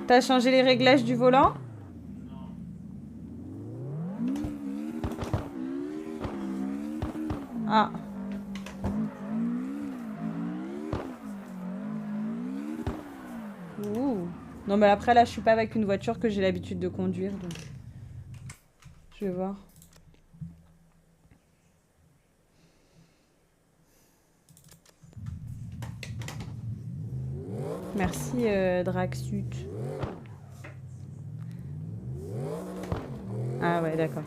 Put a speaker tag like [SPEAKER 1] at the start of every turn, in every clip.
[SPEAKER 1] T'as changé les réglages du volant? Ah. Ouh. Non mais après là je suis pas avec une voiture que j'ai l'habitude de conduire donc je vais voir. Merci Draxut. Ah ouais d'accord.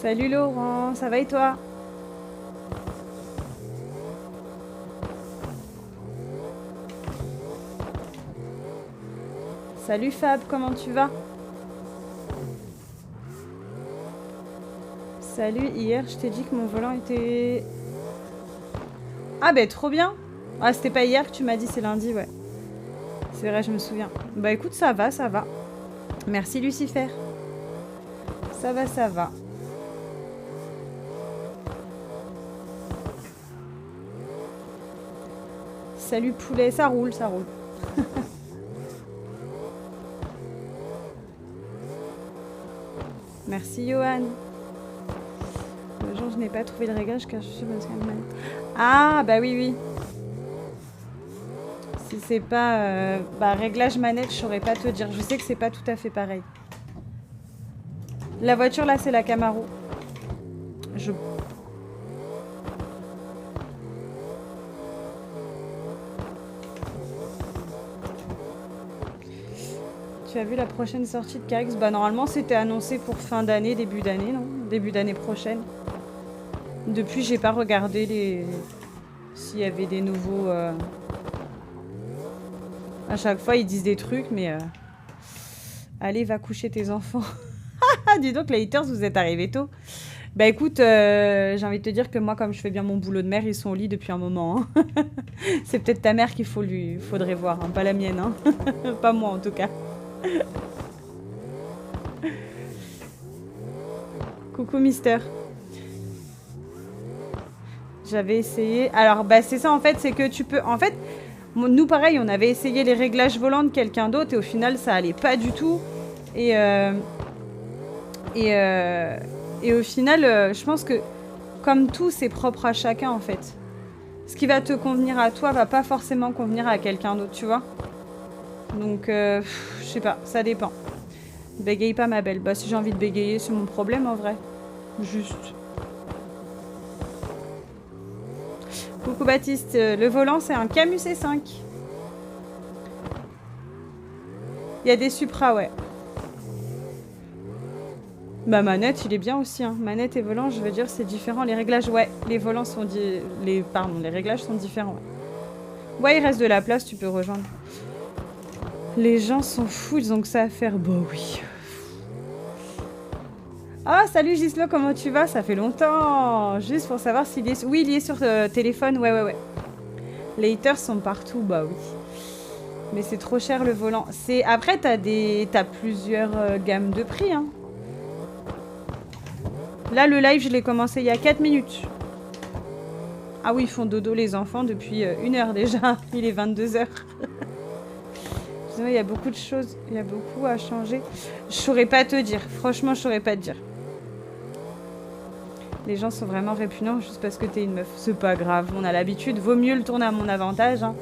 [SPEAKER 1] Salut Laurent, ça va et toi? Salut Fab, comment tu vas? Salut, hier je t'ai dit que mon volant était... Ah ben trop bien. Ah c'était pas hier que tu m'as dit, c'est lundi, ouais. C'est vrai, je me souviens. Bah écoute, ça va, ça va. Merci Lucifer. Ça va, ça va. Salut poulet, ça roule, ça roule. Merci Johan. Genre, je n'ai pas trouvé le réglage car je suis bonne manette. Ah bah oui, oui. Si c'est pas réglage manette, je saurais pas te dire. Je sais que c'est pas tout à fait pareil. La voiture là, c'est la Camaro. Je... Tu as vu la prochaine sortie de KX? Bah normalement c'était annoncé pour fin d'année, début d'année, non? Début d'année prochaine. Depuis j'ai pas regardé les... s'il y avait des nouveaux... À chaque fois ils disent des trucs mais... Allez va coucher tes enfants. Dis donc les haters vous êtes arrivés tôt. Bah écoute, j'ai envie de te dire que moi comme je fais bien mon boulot de mère, ils sont au lit depuis un moment. Hein. C'est peut-être ta mère qu'il faudrait voir, hein, pas la mienne. Hein. Pas moi en tout cas. Coucou Mister. J'avais essayé. Alors bah c'est ça en fait, c'est que tu peux... En fait, nous pareil, on avait essayé les réglages volants de quelqu'un d'autre et au final ça allait pas du tout. Et au final, je pense que comme tout, c'est propre à chacun en fait. Ce qui va te convenir à toi va pas forcément convenir à quelqu'un d'autre, tu vois. Donc, je sais pas, ça dépend. Bégaye pas ma belle. Bah si j'ai envie de bégayer, c'est mon problème en vrai. Juste. Coucou Baptiste, le volant c'est un Camus C5. Il y a des Supra, ouais. Bah manette, il est bien aussi. Hein. Manette et volant, je veux dire, c'est différent. Les réglages, ouais, les volants sont... les réglages sont différents. Ouais, il reste de la place, tu peux rejoindre. Les gens sont fous, ils ont que ça à faire. Bah oui. Ah, salut Gislo, comment tu vas? Ça fait longtemps. Juste pour savoir s'il est... Oui, il est sur téléphone, ouais. Les haters sont partout, bah oui. Mais c'est trop cher le volant. Après, t'as plusieurs gammes de prix, hein. Là, le live, je l'ai commencé il y a 4 minutes. Ah oui, ils font dodo les enfants depuis 1 heure déjà. Il est 22 h. Il y a beaucoup de choses, il y a beaucoup à changer. Je saurais pas te dire. Franchement, je saurais pas te dire. Les gens sont vraiment répugnants juste parce que t'es une meuf. C'est pas grave, on a l'habitude. Vaut mieux le tourner à mon avantage. Hein.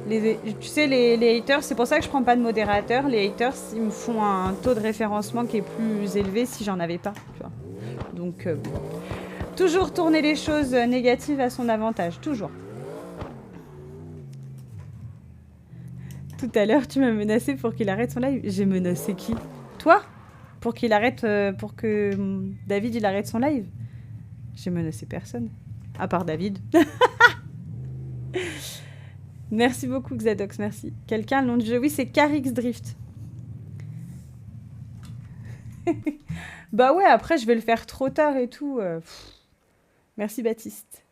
[SPEAKER 1] Tu sais, les haters, c'est pour ça que je prends pas de modérateur. Les haters, ils me font un taux de référencement qui est plus élevé si j'en avais pas. Tu vois. Donc, toujours tourner les choses négatives à son avantage. Toujours. Tout à l'heure, tu m'as menacé pour qu'il arrête son live. J'ai menacé qui? Toi? Pour qu'il arrête, pour que David il arrête son live. J'ai menacé personne. À part David. Merci beaucoup Xadox, merci. Quelqu'un le nom du jeu? Oui, c'est Carix Drift. Bah ouais, après je vais le faire trop tard et tout. Merci Baptiste.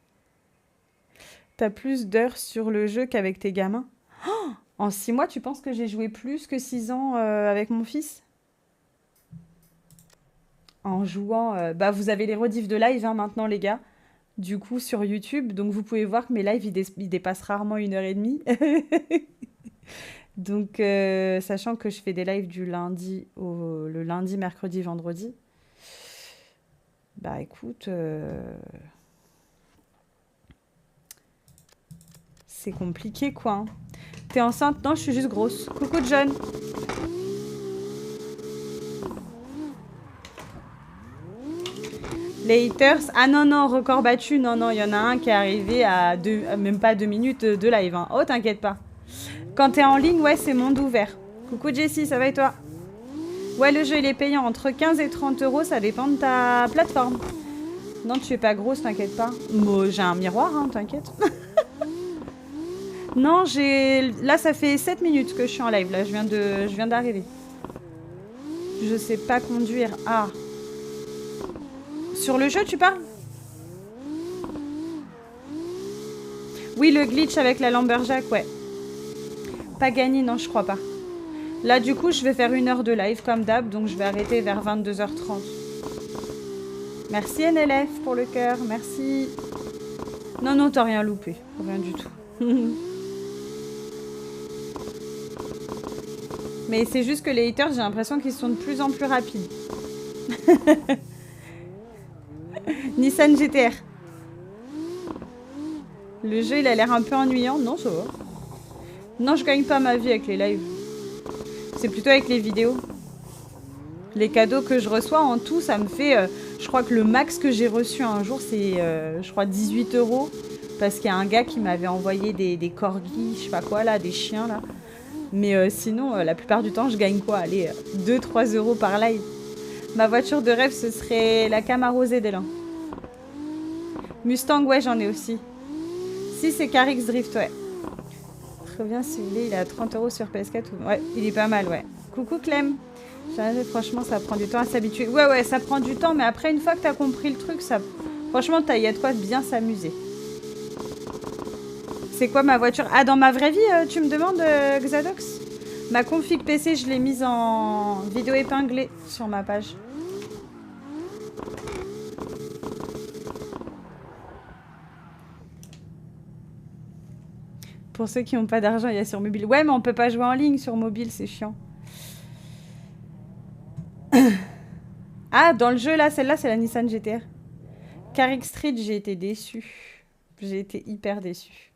[SPEAKER 1] T'as plus d'heures sur le jeu qu'avec tes gamins? Oh, en 6 mois, tu penses que j'ai joué plus que 6 ans avec mon fils? En jouant... bah vous avez les rediffs de live hein, maintenant les gars. Du coup sur YouTube, donc vous pouvez voir que mes lives ils dépassent rarement 1h30. Donc sachant que je fais des lives du lundi le lundi, mercredi, vendredi. Bah écoute, c'est compliqué quoi. Hein. T'es enceinte? Non, je suis juste grosse. Coucou John. Les haters, ah non, non, record battu, non, non, il y en a un qui est arrivé à même pas 2 minutes de live. Hein. Oh, t'inquiète pas. Quand t'es en ligne, ouais, c'est monde ouvert. Coucou Jessie, ça va et toi? Ouais, le jeu, il est payant entre 15 et 30 euros, ça dépend de ta plateforme. Non, tu es pas grosse, t'inquiète pas. Moi, j'ai un miroir, hein, t'inquiète. Non, là, ça fait 7 minutes que je suis en live, là, je viens d'arriver. Je sais pas conduire. Ah. Sur le jeu, tu parles? Oui, le glitch avec la Lumberjack, ouais. Pas gagné, non, je crois pas. Là, du coup, je vais faire 1 heure de live, comme d'hab, donc je vais arrêter vers 22h30. Merci NLF pour le cœur, merci. Non, non, t'as rien loupé, rien du tout. Mais c'est juste que les haters, j'ai l'impression qu'ils sont de plus en plus rapides. Nissan GTR. Le jeu, il a l'air un peu ennuyant. Non, ça va. Non, je gagne pas ma vie avec les lives. C'est plutôt avec les vidéos. Les cadeaux que je reçois en tout, ça me fait... je crois que le max que j'ai reçu un jour, c'est, je crois, 18 €. Parce qu'il y a un gars qui m'avait envoyé des corgis, je sais pas quoi, là, des chiens, là. Mais sinon, la plupart du temps, je gagne quoi? Allez, 2-3 € par live. Ma voiture de rêve, ce serait la Camaro ZL1. Mustang, ouais, j'en ai aussi. Si, c'est Carix Drift, ouais. Très bien, celui-là, il est à 30 € sur PS4. Ouais, il est pas mal, ouais. Coucou Clem. Franchement, ça prend du temps à s'habituer. Ouais, ouais, ça prend du temps, mais après, une fois que t'as compris le truc, ça... Franchement, il y a de quoi bien s'amuser. C'est quoi ma voiture? Ah, dans ma vraie vie, tu me demandes, Xadox? Ma config PC, je l'ai mise en vidéo épinglée sur ma page. Pour ceux qui n'ont pas d'argent, il y a sur mobile. Ouais, mais on peut pas jouer en ligne sur mobile, c'est chiant. Ah, dans le jeu, là, celle-là, c'est la Nissan GTR. Carrick Street, j'ai été déçue. J'ai été hyper déçue.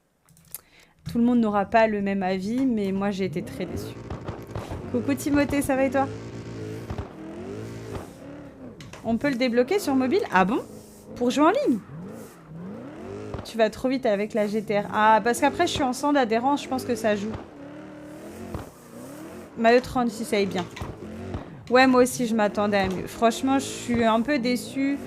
[SPEAKER 1] Tout le monde n'aura pas le même avis, mais moi, j'ai été très déçue. Coucou Timothée, ça va et toi? On peut le débloquer sur mobile? Ah bon? Pour jouer en ligne? Tu vas trop vite avec la GTR. Ah, parce qu'après, je suis en centre d'adhérence, je pense que ça joue. Ma E36, ça aille bien. Ouais, moi aussi, je m'attendais à mieux. Franchement, je suis un peu déçue.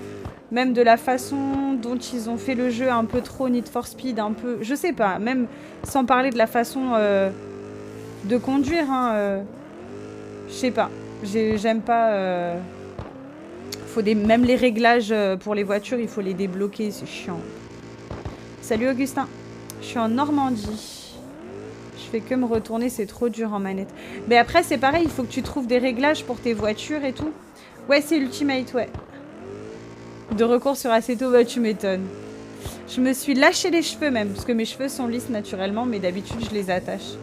[SPEAKER 1] Même de la façon dont ils ont fait le jeu, un peu trop Need for Speed, un peu... Je sais pas, même sans parler de la façon de conduire, hein, je sais pas. J'aime pas... Même les réglages pour les voitures, il faut les débloquer, c'est chiant. Salut Augustin, je suis en Normandie. Je fais que me retourner, c'est trop dur en manette. Mais après, c'est pareil, il faut que tu trouves des réglages pour tes voitures et tout. Ouais, c'est Ultimate, ouais. De recours sur Assetto, bah tu m'étonnes. Je me suis lâché les cheveux même, parce que mes cheveux sont lisses naturellement, mais d'habitude, je les attache.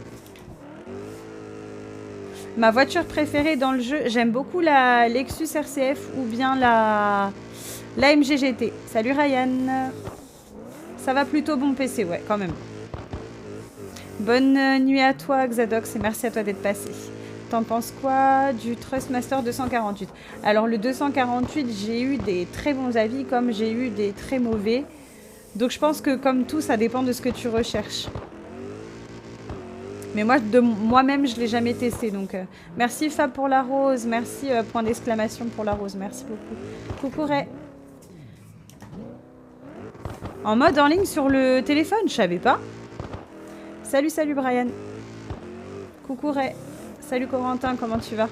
[SPEAKER 1] Ma voiture préférée dans le jeu, j'aime beaucoup la Lexus RCF ou bien la MG GT. Salut Ryan. Ça va plutôt bon PC, ouais, quand même. Bonne nuit à toi, Xadox, et merci à toi d'être passé. T'en penses quoi du Trustmaster 248? Alors, le 248, j'ai eu des très bons avis, comme j'ai eu des très mauvais. Donc, je pense que, comme tout, ça dépend de ce que tu recherches. Mais moi, de moi-même, je ne l'ai jamais testé. Donc, merci Fab pour la rose. Merci, point d'exclamation pour la rose. Merci beaucoup. Coucou Ray. En mode en ligne sur le téléphone, je savais pas. Salut, salut Brian. Coucou Ray. Salut Corentin, comment tu vas?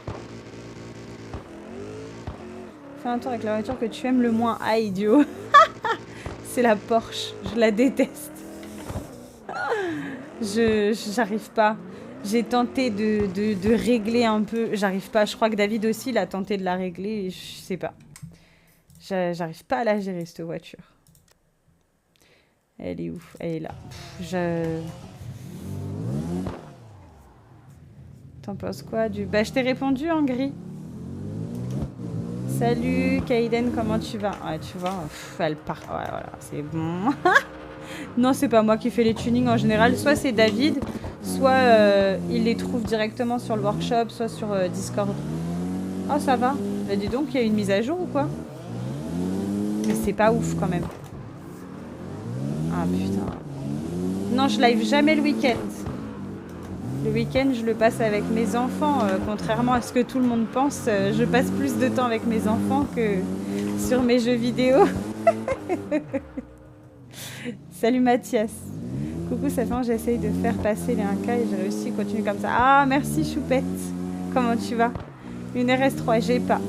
[SPEAKER 1] Fais un tour avec la voiture que tu aimes le moins. Ah, idiot. C'est la Porsche. Je la déteste. J'arrive pas. J'ai tenté de régler un peu. J'arrive pas. Je crois que David aussi, il a tenté de la régler. Je sais pas. J'arrive pas à la gérer, cette voiture. Elle est où? Elle est là. T'en penses quoi du... Bah, je t'ai répondu en gris. Salut, Kaiden, comment tu vas? Ouais, tu vois, elle part. Ouais, voilà, c'est bon. Non, c'est pas moi qui fais les tunings en général. Soit c'est David, soit il les trouve directement sur le workshop, soit sur Discord. Oh, ça va. Bah, dis donc, il y a une mise à jour ou quoi? Mais c'est pas ouf quand même. Ah putain. Non, je live jamais le week-end. Le week-end, je le passe avec mes enfants. Contrairement à ce que tout le monde pense, je passe plus de temps avec mes enfants que sur mes jeux vidéo. Salut Mathias. Coucou, ça fait j'essaye de faire passer les 1K et j'ai réussi. Continue comme ça. Ah, merci Choupette. Comment tu vas? Une RS3, j'ai pas.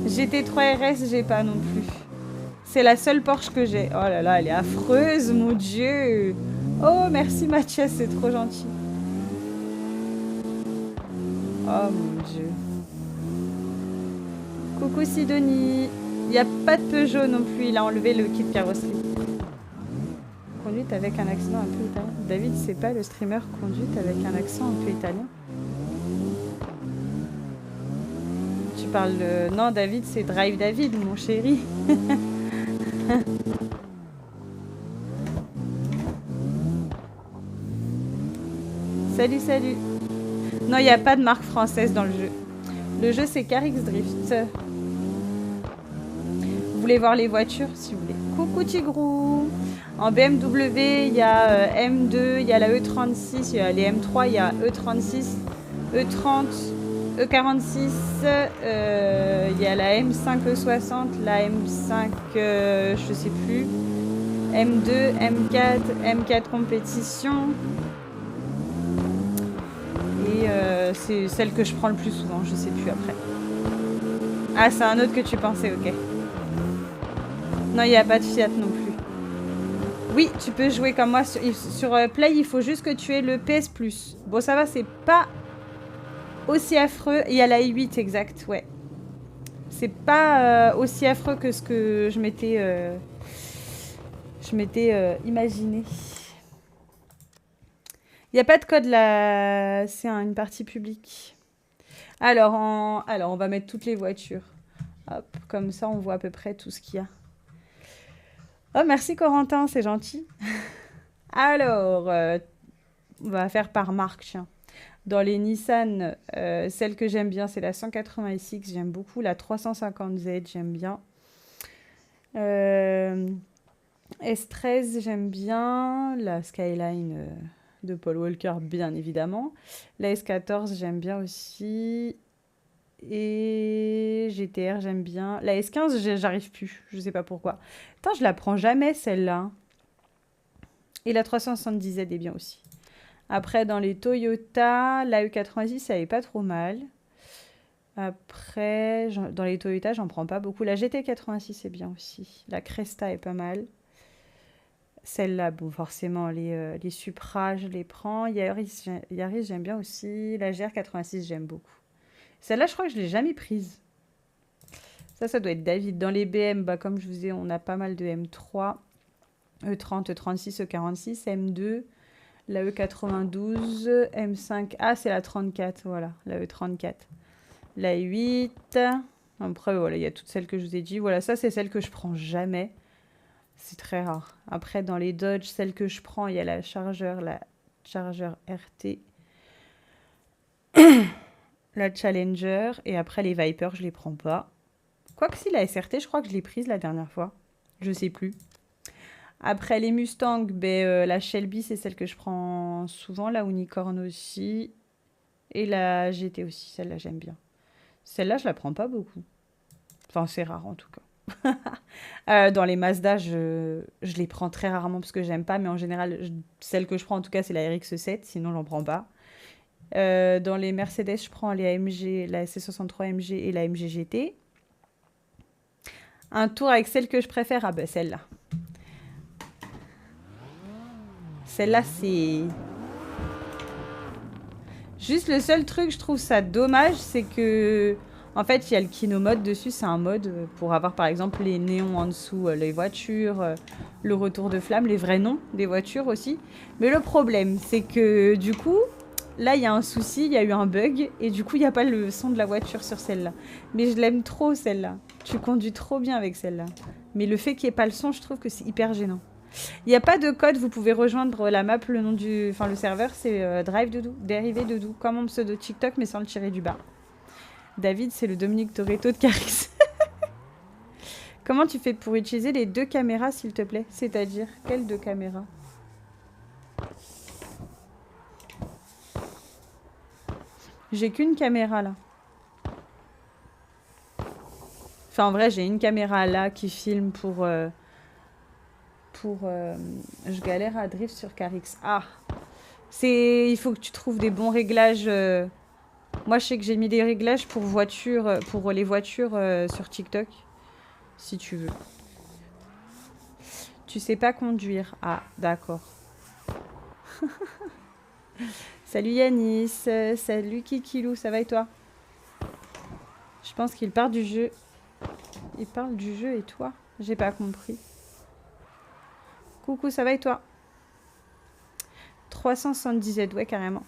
[SPEAKER 1] GT3 RS, j'ai pas non plus. C'est la seule Porsche que j'ai. Oh là là, elle est affreuse, mon Dieu. Oh, merci Mathias, c'est trop gentil. Oh mon Dieu. Coucou Sidonie. Il n'y a pas de Peugeot non plus, il a enlevé le kit carrosserie. Conduite avec un accent un peu italien. David, c'est pas le streamer conduite avec un accent un peu italien? Tu parles de... Non, David, c'est Drive David, mon chéri. Salut, salut. Non, il n'y a pas de marque française dans le jeu. Le jeu, c'est Carix Drift. Vous voulez voir les voitures, si vous voulez. Coucou Tigrou. En BMW, il y a M2, il y a la E36, il y a les M3, il y a E36, E30, E46, il y a la M5 E60, la M5, je sais plus, M2, M4, M4 compétition. Et c'est celle que je prends le plus souvent, je sais plus après. Ah, c'est un autre que tu pensais, ok. Non, il n'y a pas de Fiat non plus. Oui, tu peux jouer comme moi. Sur Play, il faut juste que tu aies le PS Plus. Bon, ça va, c'est pas aussi affreux. Il y a la i8, exact, ouais. C'est pas aussi affreux que ce que je m'étais imaginé. Il n'y a pas de code là. C'est une partie publique. Alors, on va mettre toutes les voitures. Hop, comme ça, on voit à peu près tout ce qu'il y a. Oh, merci Corentin, c'est gentil. Alors, on va faire par marque, tiens. Dans les Nissan, celle que j'aime bien, c'est la 180SX, j'aime beaucoup. La 350Z, j'aime bien. S13, j'aime bien. La Skyline de Paul Walker, bien évidemment. La S14, j'aime bien aussi. Et GTR, j'aime bien. La S15, j'arrive plus. Je sais pas pourquoi. Putain, je la prends jamais, celle-là. Et la 370Z est bien aussi. Après, dans les Toyota, la E86, elle est pas trop mal. Après, dans les Toyota, j'en prends pas beaucoup. La GT86 est bien aussi. La Cresta est pas mal. Celle-là, bon, forcément, les Supra, je les prends. Yaris, j'aime bien aussi. La GR86, j'aime beaucoup. Celle-là, je crois que je ne l'ai jamais prise. Ça doit être David. Dans les BM, bah, comme je vous ai, on a pas mal de M3, E30, E36, E46, M2, la E92, M5. Ah, c'est la 34, voilà, la E34. La 8. Après, voilà, il y a toutes celles que je vous ai dit. Voilà, ça, c'est celle que je prends jamais. C'est très rare. Après, dans les Dodge, celle que je prends, il y a la Charger RT, la Challenger, et après les Viper, je les prends pas. Quoique si, la SRT, je crois que je l'ai prise la dernière fois. Je sais plus. Après les Mustangs, ben, la Shelby, c'est celle que je prends souvent, la Unicorn aussi, et la GT aussi, celle-là j'aime bien. Celle-là, je la prends pas beaucoup. Enfin, c'est rare en tout cas. Dans les Mazda, je les prends très rarement parce que j'aime pas, mais en général, celle que je prends en tout cas, c'est la RX-7, sinon j'en prends pas. Dans les Mercedes, je prends les AMG, la C63 AMG et la MG GT. Un tour avec celle que je préfère, ah ben celle-là. Celle-là, c'est... Juste le seul truc, je trouve ça dommage, c'est que... En fait, il y a le Kino mode dessus, c'est un mode pour avoir par exemple les néons en dessous, les voitures, le retour de flamme, les vrais noms des voitures aussi. Mais le problème, c'est que du coup, là il y a un souci, il y a eu un bug, et du coup il n'y a pas le son de la voiture sur celle-là. Mais je l'aime trop celle-là, tu conduis trop bien avec celle-là. Mais le fait qu'il n'y ait pas le son, je trouve que c'est hyper gênant. Il n'y a pas de code, vous pouvez rejoindre la map, le nom du... Enfin le serveur c'est Drive Doudou, dérivé Doudou, comme mon pseudo TikTok mais sans le tirer du bas. David, c'est le Dominique Toretto de Carix. Comment tu fais pour utiliser les deux caméras, s'il te plaît? C'est-à-dire, quelles deux caméras? J'ai qu'une caméra, là. Enfin, en vrai, j'ai une caméra, là, qui filme pour... Je galère à drift sur Carix. Ah! Il faut que tu trouves des bons réglages... Moi, je sais que j'ai mis des réglages pour les voitures sur TikTok, si tu veux. Tu sais pas conduire. Ah, d'accord. Salut Yanis, salut Kikilou, ça va et toi? Je pense qu'il part du jeu. Il parle du jeu et toi? J'ai pas compris. Coucou, ça va et toi? 377, ouais, carrément.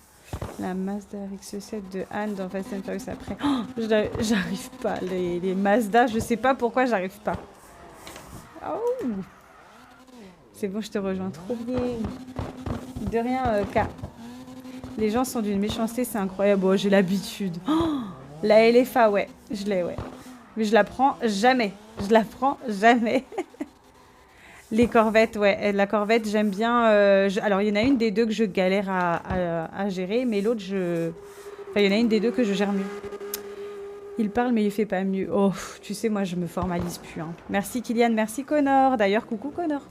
[SPEAKER 1] La Mazda RX-7 de Anne dans Fast and Furious après. Oh, j'arrive pas. Les Mazda, je sais pas pourquoi j'arrive pas. Oh. C'est bon, je te rejoins trop bien. De rien, K. Les gens sont d'une méchanceté, c'est incroyable. Oh, j'ai l'habitude. Oh, la LFA, ouais. Je l'ai, ouais. Mais je la prends jamais. Je la prends jamais. Les Corvettes, ouais. La Corvette, j'aime bien. Alors, il y en a une des deux que je galère à gérer, mais l'autre, Enfin, il y en a une des deux que je gère mieux. Il parle, mais il fait pas mieux. Oh, tu sais, moi, je me formalise plus. Hein. Merci, Kylian. Merci, Connor. D'ailleurs, coucou, Connor.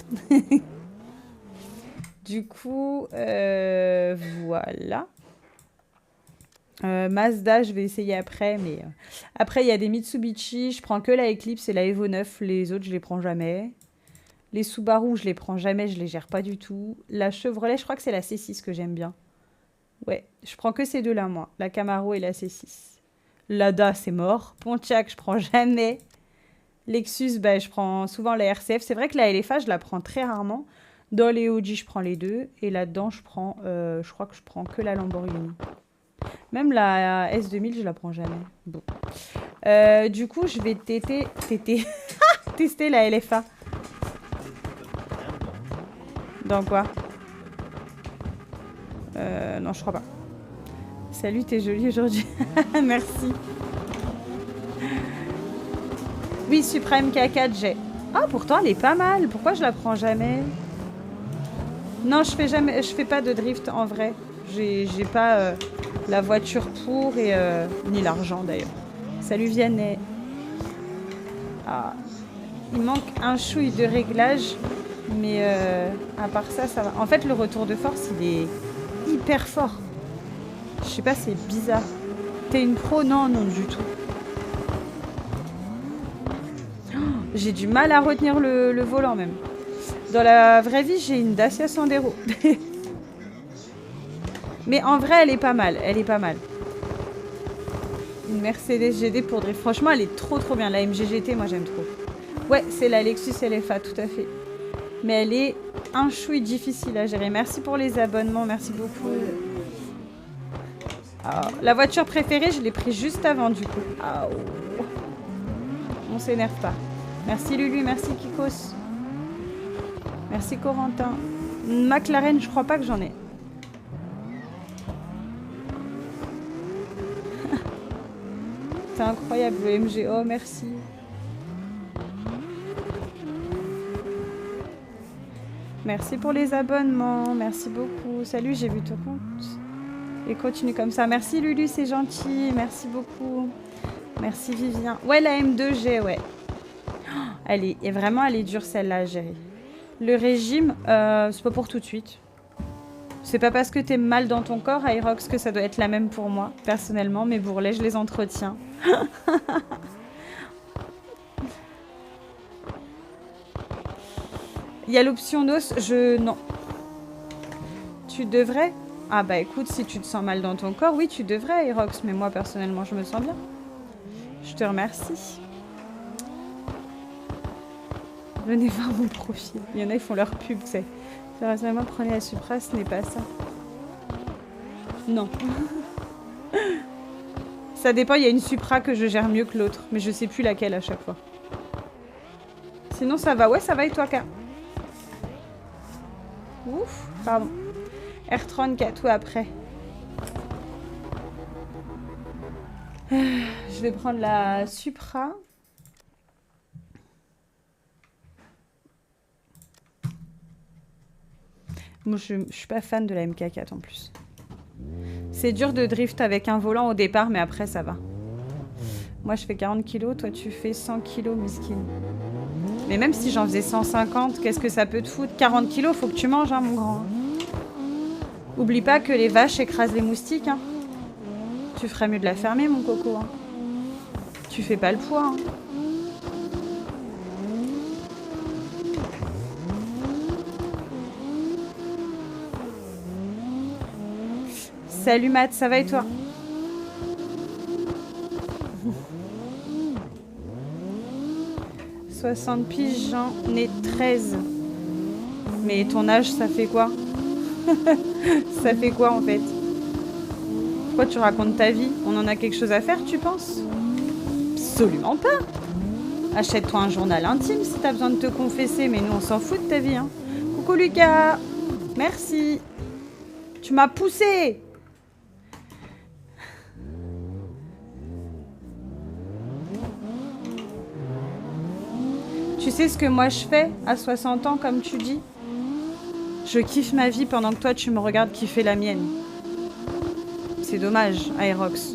[SPEAKER 1] Du coup, voilà. Mazda, je vais essayer après, mais... Après, il y a des Mitsubishi. Je prends que la Eclipse et la Evo 9. Les autres, je les prends jamais. Les Subaru, je les prends jamais, je les gère pas du tout. La Chevrolet, je crois que c'est la C6 que j'aime bien. Ouais, je prends que ces deux-là, moi. La Camaro et la C6. Lada, c'est mort. Pontiac, je prends jamais. Lexus, bah, je prends souvent la RCF. C'est vrai que la LFA, je la prends très rarement. Dans les Audi, je prends les deux. Et là-dedans, je crois que je prends que la Lamborghini. Même la S2000, je la prends jamais. Bon. Du coup, je vais tester la LFA. Dans quoi? Non, je crois pas. Salut, t'es jolie aujourd'hui. Merci. Oui, Supreme K4, j'ai. Ah, pourtant, elle est pas mal. Pourquoi je la prends jamais? Non, je fais pas de drift en vrai. J'ai pas la voiture pour et ni l'argent d'ailleurs. Salut Vianney. Ah, il manque un chouille de réglage. Mais à part ça, ça va. En fait, le retour de force, il est hyper fort. Je sais pas, c'est bizarre. T'es une pro? Non, non, du tout. Oh, j'ai du mal à retenir le volant, même. Dans la vraie vie, j'ai une Dacia Sandero. Mais en vrai, elle est pas mal. Elle est pas mal. Une Mercedes GT pour drift. Franchement, elle est trop, trop bien. La MG GT, moi, j'aime trop. Ouais, c'est la Lexus LFA, tout à fait. Mais elle est un chouille difficile à gérer. Merci pour les abonnements, merci beaucoup. Oh, la voiture préférée, je l'ai prise juste avant du coup. Oh. On s'énerve pas. Merci Lulu, merci Kikos. Merci Corentin. McLaren, je crois pas que j'en ai. C'est incroyable le MG. Oh, merci. Merci pour les abonnements. Merci beaucoup. Salut, j'ai vu ton compte. Et continue comme ça. Merci Lulu, c'est gentil. Merci beaucoup. Merci Vivien. Ouais, la M2G, ouais. Elle est dure celle-là à gérer. Le régime, c'est pas pour tout de suite. C'est pas parce que t'es mal dans ton corps, Aerox, que ça doit être la même pour moi. Personnellement, mes bourrelets, je les entretiens. Il y a l'option d'os, non. Tu devrais? Ah bah écoute, si tu te sens mal dans ton corps, oui, tu devrais, Aerox. Mais moi, personnellement, je me sens bien. Je te remercie. Venez voir mon profil. Il y en a, ils font leur pub, tu sais. Sérieusement, prenez la Supra, ce n'est pas ça. Non. Ça dépend, il y a une Supra que je gère mieux que l'autre. Mais je sais plus laquelle à chaque fois. Sinon, ça va. Ouais, ça va et toi, K? Ouf, pardon. R34, ou après. Je vais prendre la Supra. Moi, je suis pas fan de la MK4 en plus. C'est dur de drift avec un volant au départ, mais après, ça va. Moi, je fais 40 kilos, toi, tu fais 100 kilos, miskine. Mais même si j'en faisais 150, qu'est-ce que ça peut te foutre? 40 kilos, faut que tu manges, hein, mon grand. Oublie pas que les vaches écrasent les moustiques, hein. Tu ferais mieux de la fermer, mon coco, hein. Tu fais pas le poids, hein. Salut Matt, ça va et toi? « 60 piges, j'en ai 13. » Mais ton âge, ça fait quoi? Ça fait quoi en fait? Pourquoi tu racontes ta vie? On en a quelque chose à faire, tu penses? Absolument pas. Achète-toi un journal intime si t'as besoin de te confesser, mais nous on s'en fout de ta vie, hein. Coucou Lucas. Merci. Tu m'as poussé. Tu sais ce que moi je fais à 60 ans, comme tu dis? Je kiffe ma vie pendant que toi tu me regardes kiffer la mienne. C'est dommage, Aerox.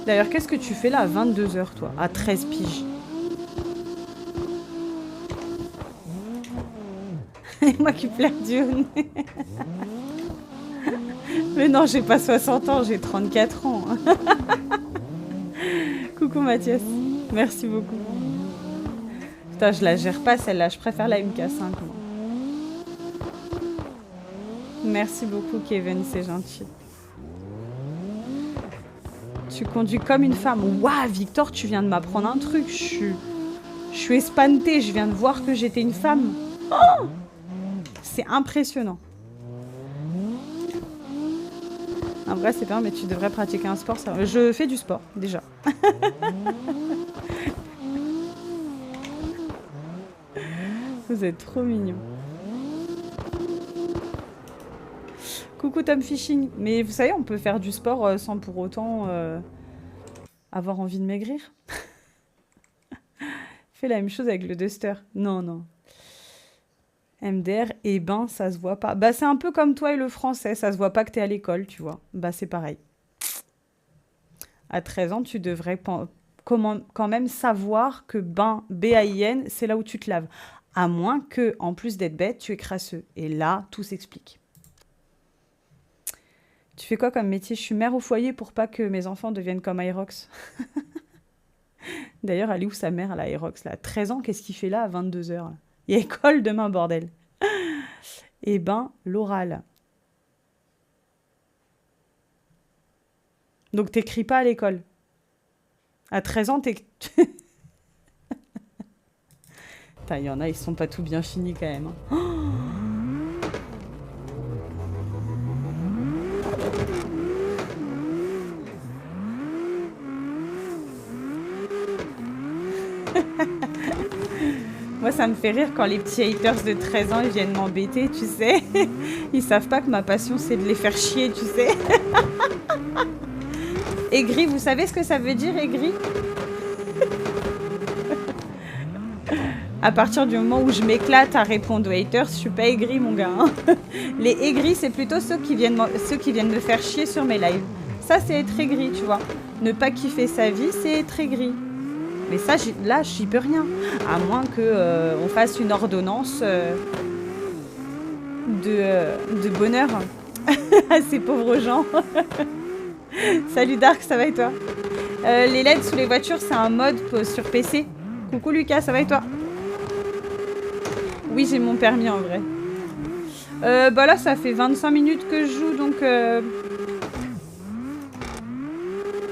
[SPEAKER 1] D'ailleurs, qu'est-ce que tu fais là à 22 h, toi? À 13 piges. Et moi qui pleure du nez. Mais non, j'ai pas 60 ans, j'ai 34 ans. Coucou Mathias, merci beaucoup. Putain, je la gère pas celle-là, je préfère la MK5. Moi. Merci beaucoup Kevin, c'est gentil. Tu conduis comme une femme. Waouh, Victor, tu viens de m'apprendre un truc. Je suis espantée, je viens de voir que j'étais une femme. Oh, c'est impressionnant. En vrai, c'est pas, mais tu devrais pratiquer un sport. Ça... Je fais du sport, déjà. Vous êtes trop mignons. Coucou Tom Fishing. Mais vous savez, on peut faire du sport sans pour autant avoir envie de maigrir. Fais la même chose avec le Duster. Non, non. MDR, eh ben, ça se voit pas. Bah, c'est un peu comme toi et le français. Ça se voit pas que t'es à l'école, tu vois. Bah, c'est pareil. À 13 ans, tu devrais quand même savoir que B-A-I-N, c'est là où tu te laves. À moins que, en plus d'être bête, tu es crasseux. Et là, tout s'explique. Tu fais quoi comme métier? Je suis mère au foyer pour pas que mes enfants deviennent comme Aerox. D'ailleurs, elle est où sa mère, là, Aerox, là? 13 ans, qu'est-ce qu'il fait là à 22 h là? Il y a école demain, bordel. Eh ben, l'oral. Donc, t'écris pas à l'école. À 13 ans, t'es... Putain, il y en a, ils sont pas tout bien finis quand même. Hein. Moi, ça me fait rire quand les petits haters de 13 ans ils viennent m'embêter, tu sais. Ils savent pas que ma passion, c'est de les faire chier, tu sais. Aigri, vous savez ce que ça veut dire, aigri? À partir du moment où je m'éclate à répondre aux haters, je suis pas aigri, mon gars. Hein. Les aigris, c'est plutôt ceux qui viennent me faire chier sur mes lives. Ça, c'est être aigri, tu vois. Ne pas kiffer sa vie, c'est être aigri. Mais ça, là, j'y peux rien. À moins que on fasse une ordonnance de bonheur à ces pauvres gens. Salut Dark, ça va et toi? Les LED sous les voitures, c'est un mode sur PC. Coucou Lucas, ça va et toi? Oui, j'ai mon permis en vrai. Bah là, ça fait 25 minutes que je joue, donc...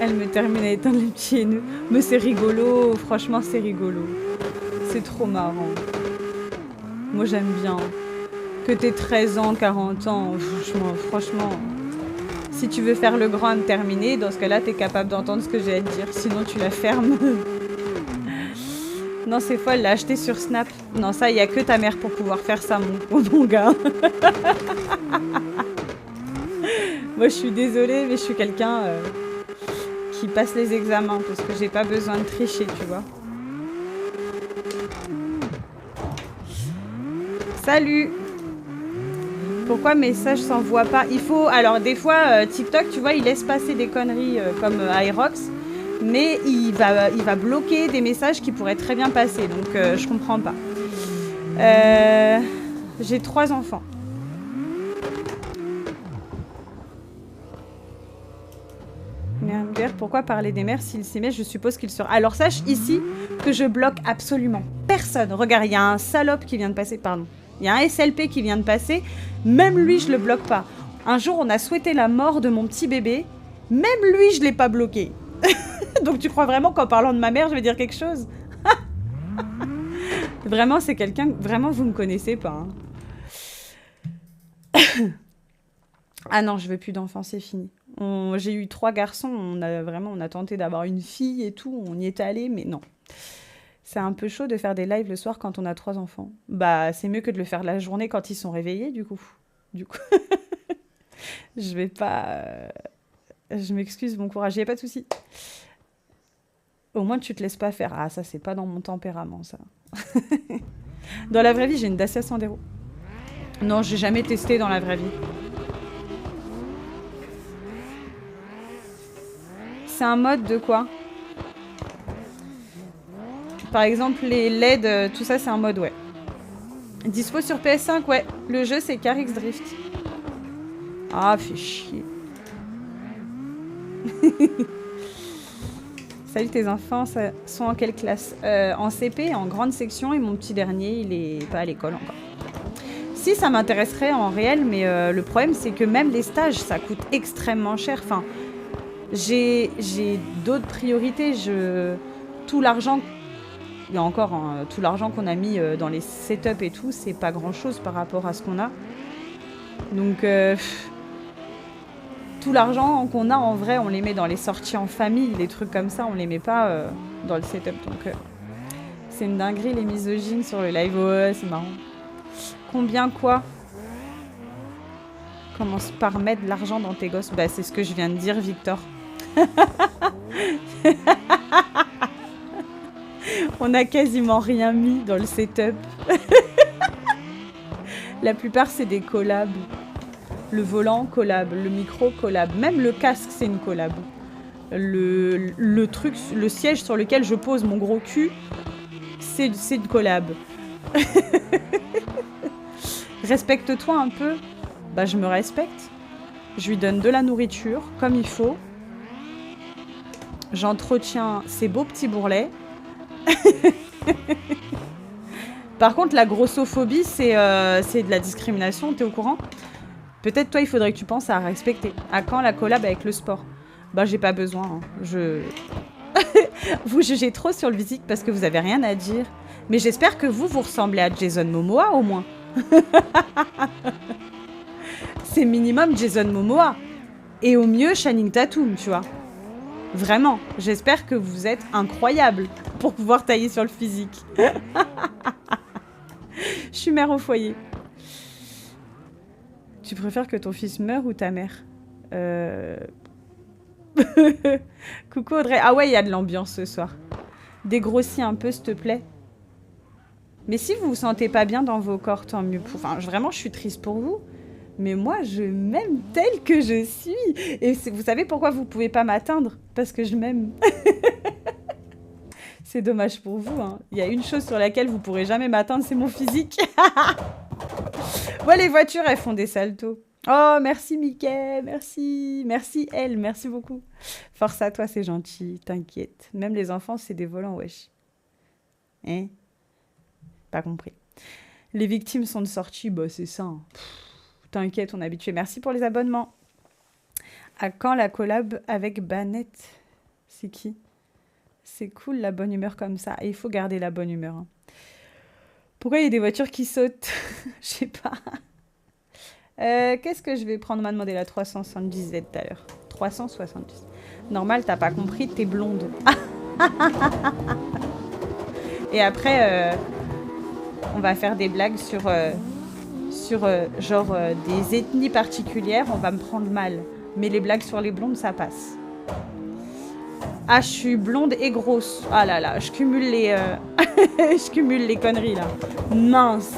[SPEAKER 1] Elle me termine à éteindre les petits haineux. Mais c'est rigolo, franchement, c'est rigolo. C'est trop marrant. Moi, j'aime bien. Que t'aies 13 ans, 40 ans, franchement... Si tu veux faire le grand à me terminer, dans ce cas-là, t'es capable d'entendre ce que j'ai à te dire. Sinon, tu la fermes. Non, c'est folle, elle l'a acheté sur Snap. Non, ça, il n'y a que ta mère pour pouvoir faire ça, mon gars. Moi, je suis désolée, mais je suis quelqu'un qui passe les examens parce que j'ai pas besoin de tricher, tu vois. Salut! Pourquoi message s'envoie pas? Il faut... Alors, des fois, TikTok, tu vois, il laisse passer des conneries comme Aerox. Mais il va bloquer des messages qui pourraient très bien passer. Donc, je comprends pas. J'ai 3 enfants. Merde, pourquoi parler des mères s'ils s'y mettent? Je suppose qu'ils seraient... Alors, sache ici que je bloque absolument personne. Regarde, il y a un salope qui vient de passer, pardon. Il y a un SLP qui vient de passer. Même lui, je le bloque pas. Un jour, on a souhaité la mort de mon petit bébé. Même lui, je l'ai pas bloqué. Donc tu crois vraiment qu'en parlant de ma mère, je vais dire quelque chose? Vraiment, c'est quelqu'un... Vraiment, vous me connaissez pas. Hein. Ah non, je veux plus d'enfants, c'est fini. J'ai eu 3 garçons, on a tenté d'avoir une fille et tout, on y est allé, mais non. C'est un peu chaud de faire des lives le soir quand on a 3 enfants. Bah, c'est mieux que de le faire la journée quand ils sont réveillés, du coup. Je vais pas... Je m'excuse, bon courage, y a pas de souci. Au moins, tu te laisses pas faire. Ah, ça, c'est pas dans mon tempérament, ça. Dans la vraie vie, j'ai une Dacia Sandero. Non, j'ai jamais testé dans la vraie vie. C'est un mode de quoi? Par exemple, les LED, tout ça, c'est un mode, ouais. Dispo sur PS5, ouais. Le jeu, c'est Carix Drift. Ah, fait chier. Salut, tes enfants sont en quelle classe? En CP, en grande section, et mon petit dernier, il est pas à l'école encore. Si, ça m'intéresserait en réel, mais le problème, c'est que même les stages, ça coûte extrêmement cher. Enfin, j'ai d'autres priorités. Tout l'argent, il y a encore hein, tout l'argent qu'on a mis dans les setups et tout, c'est pas grand-chose par rapport à ce qu'on a. Donc... tout l'argent qu'on a, en vrai, on les met dans les sorties en famille, les trucs comme ça, on les met pas dans le setup. Donc, c'est une dinguerie, les misogynes sur le live. Ouais, c'est marrant. Combien quoi? Commence par mettre de l'argent dans tes gosses. Bah, c'est ce que je viens de dire, Victor. On a quasiment rien mis dans le setup. La plupart, c'est des collabs. Le volant, collab. Le micro, collab. Même le casque, c'est une collab. Le truc, le siège sur lequel je pose mon gros cul, c'est une collab. Respecte-toi un peu. Bah, je me respecte. Je lui donne de la nourriture, comme il faut. J'entretiens ces beaux petits bourrelets. Par contre, la grossophobie, c'est de la discrimination, t'es au courant? Peut-être, toi, il faudrait que tu penses à respecter. À quand la collab avec le sport? Bah, j'ai pas besoin. Hein. Vous jugez trop sur le physique parce que vous avez rien à dire. Mais j'espère que vous ressemblez à Jason Momoa, au moins. C'est minimum Jason Momoa. Et au mieux, Channing Tatum, tu vois. Vraiment, j'espère que vous êtes incroyable pour pouvoir tailler sur le physique. Je suis mère au foyer. Tu préfères que ton fils meure ou ta mère? Coucou Audrey. Ah ouais, il y a de l'ambiance ce soir. Dégrossis un peu, s'il te plaît. Mais si vous vous sentez pas bien dans vos corps, tant mieux. Enfin, vraiment, je suis triste pour vous. Mais moi, je m'aime telle que je suis. Et vous savez pourquoi vous pouvez pas m'atteindre? Parce que je m'aime. C'est dommage pour vous, hein. Il y a une chose sur laquelle vous pourrez jamais m'atteindre, c'est mon physique. Ouais, les voitures, elles font des saltos. Oh, merci Mickey, merci. Merci elle, merci beaucoup. Force à toi, c'est gentil, t'inquiète. Même les enfants, c'est des volants, wesh. Hein? Pas compris. Les victimes sont de sortie, bah c'est ça. Hein. T'inquiète, on est habitué. Merci pour les abonnements. À quand la collab avec Banette? C'est qui? C'est cool la bonne humeur comme ça. Et il faut garder la bonne humeur. Hein. Pourquoi il y a des voitures qui sautent? Je sais pas. Qu'est-ce que je vais prendre? On m'a demandé la 370Z tout à l'heure. 370. Normal, t'as pas compris, t'es blonde. Et après, on va faire des blagues sur des ethnies particulières. On va me prendre mal. Mais les blagues sur les blondes, ça passe. Ah, je suis blonde et grosse. Ah là là, je cumule les, je cumule les conneries là. Mince.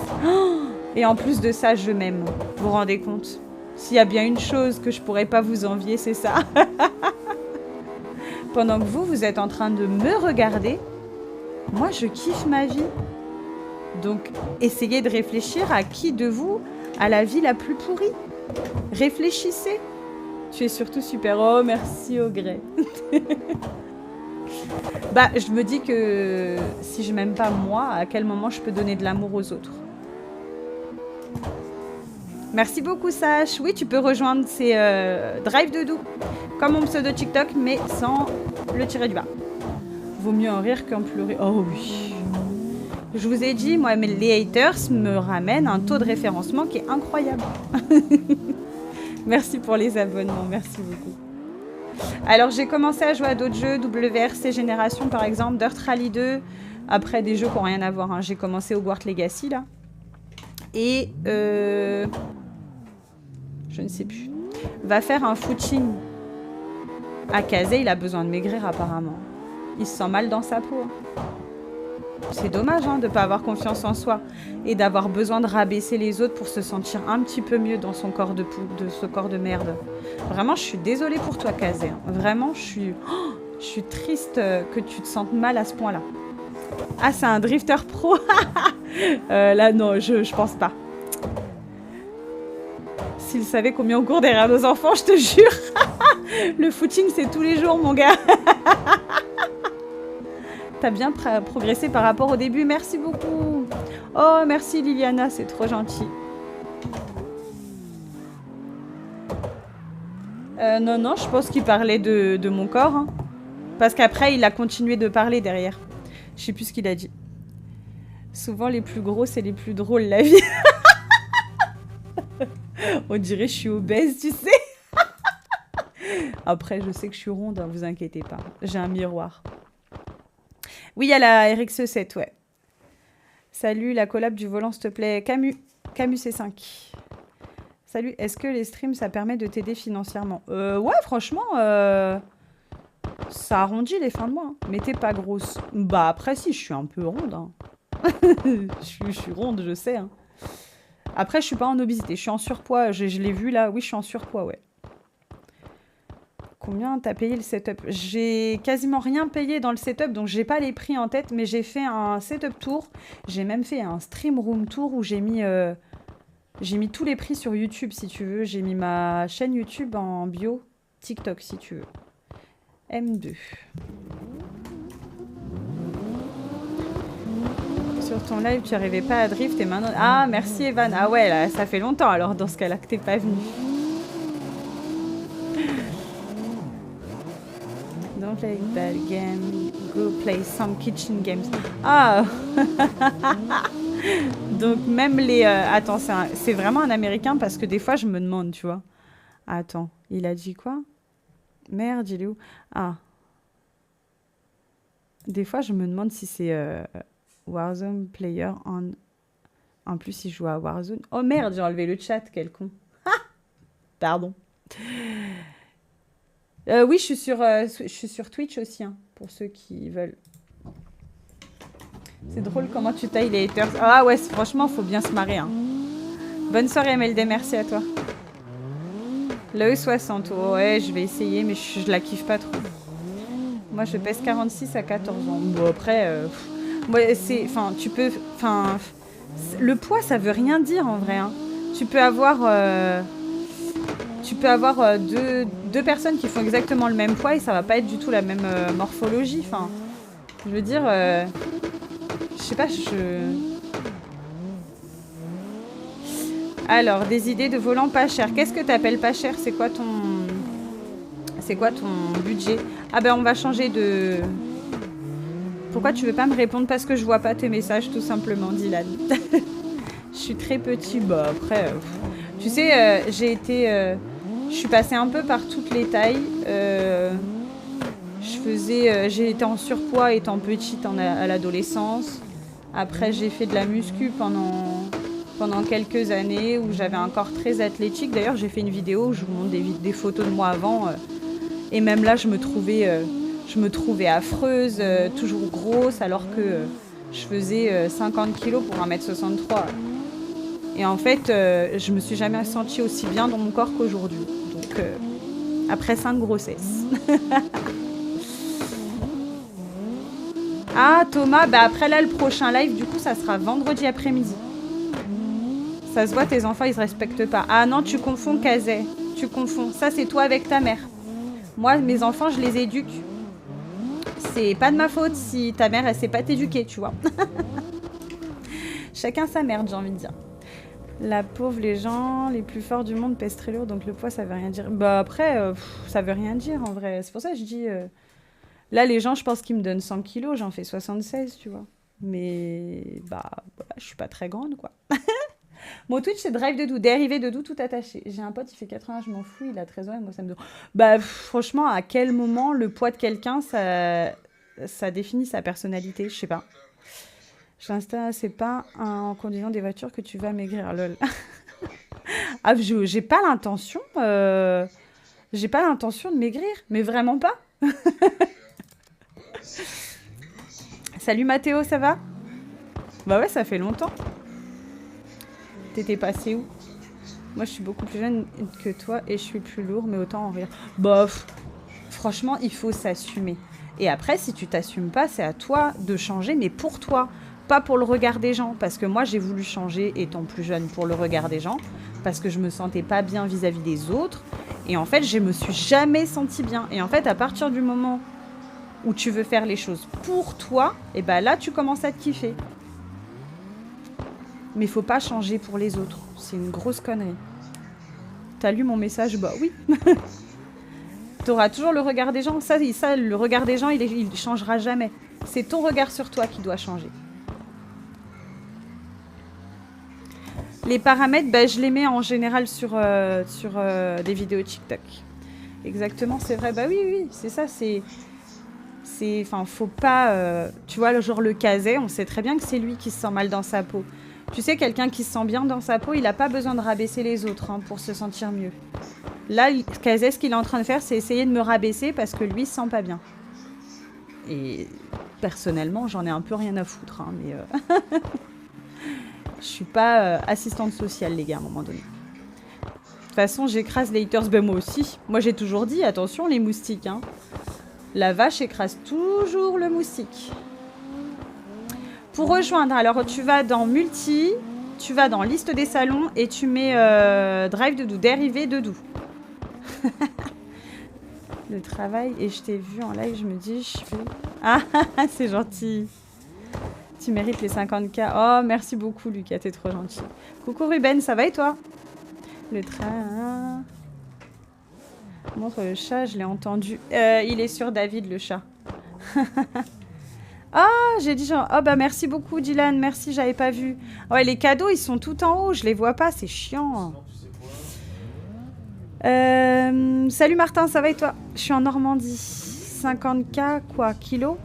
[SPEAKER 1] Et en plus de ça, je m'aime. Vous vous rendez compte? S'il y a bien une chose que je pourrais pas vous envier, c'est ça. Pendant que vous êtes en train de me regarder, moi je kiffe ma vie. Donc, essayez de réfléchir à qui de vous a la vie la plus pourrie. Réfléchissez. Tu es surtout super. Oh, merci au gré. Bah, je me dis que si je m'aime pas moi, à quel moment je peux donner de l'amour aux autres? Merci beaucoup, Sach. Oui, tu peux rejoindre ces Drive de Doux, comme mon pseudo TikTok, mais sans le tirer du bas. Vaut mieux en rire qu'en pleurer. Oh oui. Je vous ai dit, moi, les haters me ramènent un taux de référencement qui est incroyable. Merci pour les abonnements, merci beaucoup. Alors, j'ai commencé à jouer à d'autres jeux, WRC Génération par exemple, Dirt Rally 2, après des jeux qui n'ont rien à voir. Hein. J'ai commencé Hogwarts Legacy, là. Et, je ne sais plus. Va faire un footing à Kazé, il a besoin de maigrir apparemment. Il se sent mal dans sa peau. C'est dommage hein, de ne pas avoir confiance en soi et d'avoir besoin de rabaisser les autres pour se sentir un petit peu mieux dans son corps de ce corps de merde. Vraiment, je suis désolée pour toi, Kazé. Vraiment, je suis triste que tu te sentes mal à ce point-là. Ah, c'est un drifter pro. Là, non, je pense pas. S'il savait combien on court derrière nos enfants, je te jure. Le footing, c'est tous les jours, mon gars. T'as bien progressé par rapport au début. Merci beaucoup. Oh, merci Liliana, c'est trop gentil. Non, non, je pense qu'il parlait de mon corps. Hein. Parce qu'après, il a continué de parler derrière. Je sais plus ce qu'il a dit. Souvent, les plus gros, c'est les plus drôles, la vie. On dirait que je suis obèse, tu sais. Après, je sais que je suis ronde, hein, vous inquiétez pas. J'ai un miroir. Oui, il y a la RX7, ouais. Salut, la collab du volant, s'il te plaît. Camus C5. Salut, est-ce que les streams, ça permet de t'aider financièrement? Ouais, franchement, ça arrondit les fins de mois. Hein. Mais t'es pas grosse. Bah, après, si, je suis un peu ronde. Hein. je suis ronde, je sais. Hein. Après, je suis pas en obésité. Je suis en surpoids. Je l'ai vu, là. Oui, je suis en surpoids, ouais. Combien t'as payé le setup? J'ai quasiment rien payé dans le setup, donc j'ai pas les prix en tête, mais j'ai fait un setup tour. J'ai même fait un stream room tour où j'ai mis tous les prix sur YouTube, si tu veux. J'ai mis ma chaîne YouTube en bio, TikTok, si tu veux. M2. Sur ton live, tu arrivais pas à drift et maintenant... Ah, merci Evan. Ah ouais, là, ça fait longtemps alors dans ce cas-là que t'es pas venu. Don't play that game. Go play some kitchen games. Ah. Donc même les... Attends, c'est vraiment un Américain parce que des fois je me demande, tu vois. Attends, il a dit quoi? Merde, il est où? Ah, Des fois, je me demande si c'est Warzone Player on. En plus, il joue à Warzone. Oh merde, j'ai enlevé le chat, quel con. Pardon. Oui, je suis sur Twitch aussi, hein, pour ceux qui veulent. C'est drôle comment tu tailles les haters. Ah ouais, franchement, faut bien se marrer. Hein. Bonne soirée, MLD, merci à toi. Le E60, ouais, je vais essayer, mais je la kiffe pas trop. Moi, je pèse 46 à 14 ans. Bon, après, ouais, c'est, enfin, tu peux, enfin, le poids, ça veut rien dire en vrai. Hein. Tu peux avoir deux personnes qui font exactement le même poids et ça va pas être du tout la même morphologie. Enfin, je veux dire, je sais pas, Alors, des idées de volants pas chers. Qu'est-ce que t'appelles pas cher? C'est quoi ton budget? Ah ben, on va changer de... Pourquoi tu veux pas me répondre? Parce que je vois pas tes messages, tout simplement, Dylan. Je suis très petit. Bah, après... tu sais, je suis passée un peu par toutes les tailles. J'ai été en surpoids étant petite à l'adolescence. Après, j'ai fait de la muscu pendant quelques années où j'avais un corps très athlétique. D'ailleurs, j'ai fait une vidéo où je vous montre des photos de moi avant. Et même là, je me trouvais affreuse, toujours grosse, alors que je faisais 50 kilos pour 1m63. Et en fait, je me suis jamais sentie aussi bien dans mon corps qu'aujourd'hui. Donc, après 5 grossesses. Ah, Thomas, bah après là, le prochain live, du coup, ça sera vendredi après-midi. Ça se voit, tes enfants, ils se respectent pas. Ah non, tu confonds, Kazé. Tu confonds. Ça, c'est toi avec ta mère. Moi, mes enfants, je les éduque. C'est pas de ma faute si ta mère, elle sait pas t'éduquer, tu vois. Chacun sa merde, j'ai envie de dire. La pauvre, les gens les plus forts du monde pèsent très lourd, donc le poids, ça veut rien dire. Bah après, ça veut rien dire, en vrai. C'est pour ça que je dis... Là, les gens, je pense qu'ils me donnent 100 kilos, j'en fais 76, tu vois. Mais, bah, je suis pas très grande, quoi. Mon Twitch, c'est Drive Dedou, dérivé Dedou, tout attaché. J'ai un pote, il fait 80, je m'en fous, il a 13 ans et moi, ça me donne... Bah, franchement, à quel moment le poids de quelqu'un, ça définit sa personnalité? Je sais pas. C'est pas en conduisant des voitures que tu vas maigrir, lol. Ah, j'ai pas l'intention... J'ai pas l'intention de maigrir, mais vraiment pas. Salut Mathéo, ça va? Bah ouais, ça fait longtemps. T'étais passé où? Moi, je suis beaucoup plus jeune que toi et je suis plus lourd, mais autant en rire. Bah, franchement, il faut s'assumer. Et après, si tu t'assumes pas, c'est à toi de changer, mais pour toi, pas pour le regard des gens. Parce que moi, j'ai voulu changer étant plus jeune pour le regard des gens, parce que je me sentais pas bien vis-à-vis des autres. Et en fait, je me suis jamais sentie bien. Et en fait, à partir du moment où tu veux faire les choses pour toi, et ben là, tu commences à te kiffer. Mais faut pas changer pour les autres. C'est une grosse connerie. T'as lu mon message? Bah oui. T'auras toujours le regard des gens. Ça, le regard des gens, il changera jamais. C'est ton regard sur toi qui doit changer. Les paramètres, bah, je les mets en général sur des vidéos TikTok. Exactement, c'est vrai. Bah oui, c'est ça, Enfin, faut pas... tu vois, genre le Kazé, on sait très bien que c'est lui qui se sent mal dans sa peau. Tu sais, quelqu'un qui se sent bien dans sa peau, il n'a pas besoin de rabaisser les autres hein, pour se sentir mieux. Là, Kazé, ce qu'il est en train de faire, c'est essayer de me rabaisser parce que lui, il se sent pas bien. Et personnellement, j'en ai un peu rien à foutre. Hein, mais je suis pas assistante sociale, les gars, à un moment donné. De toute façon, j'écrase les haters. Ben moi aussi. Moi, j'ai toujours dit, attention, les moustiques. Hein. La vache écrase toujours le moustique. Pour rejoindre, alors tu vas dans Multi, tu vas dans Liste des salons et tu mets Drive Dedou, dérivé Dedou. Le travail, et je t'ai vu en live, je me dis, je fais... Ah, c'est gentil. Tu mérites les 50K. Oh, merci beaucoup, Lucas, t'es trop gentil. Coucou Ruben, ça va et toi? Le train... Montre le chat, je l'ai entendu. Il est sur David, le chat. Ah, j'ai dit genre... Oh, bah merci beaucoup, Dylan. Merci, j'avais pas vu. Ouais, les cadeaux, ils sont tout en haut. Je les vois pas, c'est chiant. Salut Martin, ça va et toi? Je suis en Normandie. 50K, quoi? Kilos?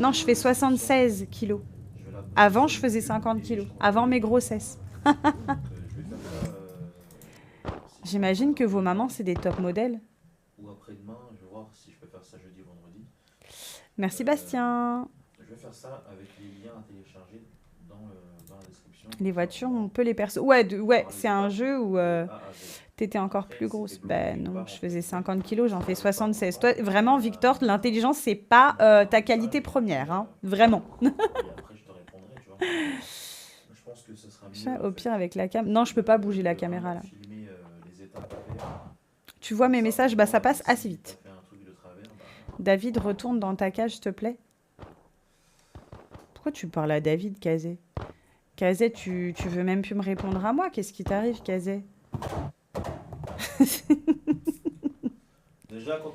[SPEAKER 1] Non, je fais 76 kilos. Avant, je faisais 50 kilos. Avant mes grossesses. J'imagine que vos mamans, c'est des top modèles.
[SPEAKER 2] Ou après-demain, je vais voir si je peux faire ça jeudi ou vendredi.
[SPEAKER 1] Merci Bastien.
[SPEAKER 2] Je vais faire ça avec les liens à télécharger dans la description.
[SPEAKER 1] Les voitures, on peut les percer. Ouais, c'est un jeu où t'étais encore plus grosse. Ben non, je faisais 50 kilos, j'en fais 76. Toi, vraiment, Victor, l'intelligence, c'est pas ta qualité première. Hein. Vraiment.
[SPEAKER 2] Et après, je te répondrai, tu vois. Je pense que ce sera mieux.
[SPEAKER 1] Au pire, avec la cam. Non, je peux pas bouger la caméra là.
[SPEAKER 2] Filmer les étapes à faire.
[SPEAKER 1] Tu vois mes messages, bah ça passe assez vite.
[SPEAKER 2] T'as fait un truc de travers, bah,
[SPEAKER 1] David, retourne dans ta cage, s'il te plaît. Pourquoi tu parles à David, Kazé? Kazé, tu veux même plus me répondre à moi? Qu'est-ce qui t'arrive, Kazé?
[SPEAKER 2] Déjà, quand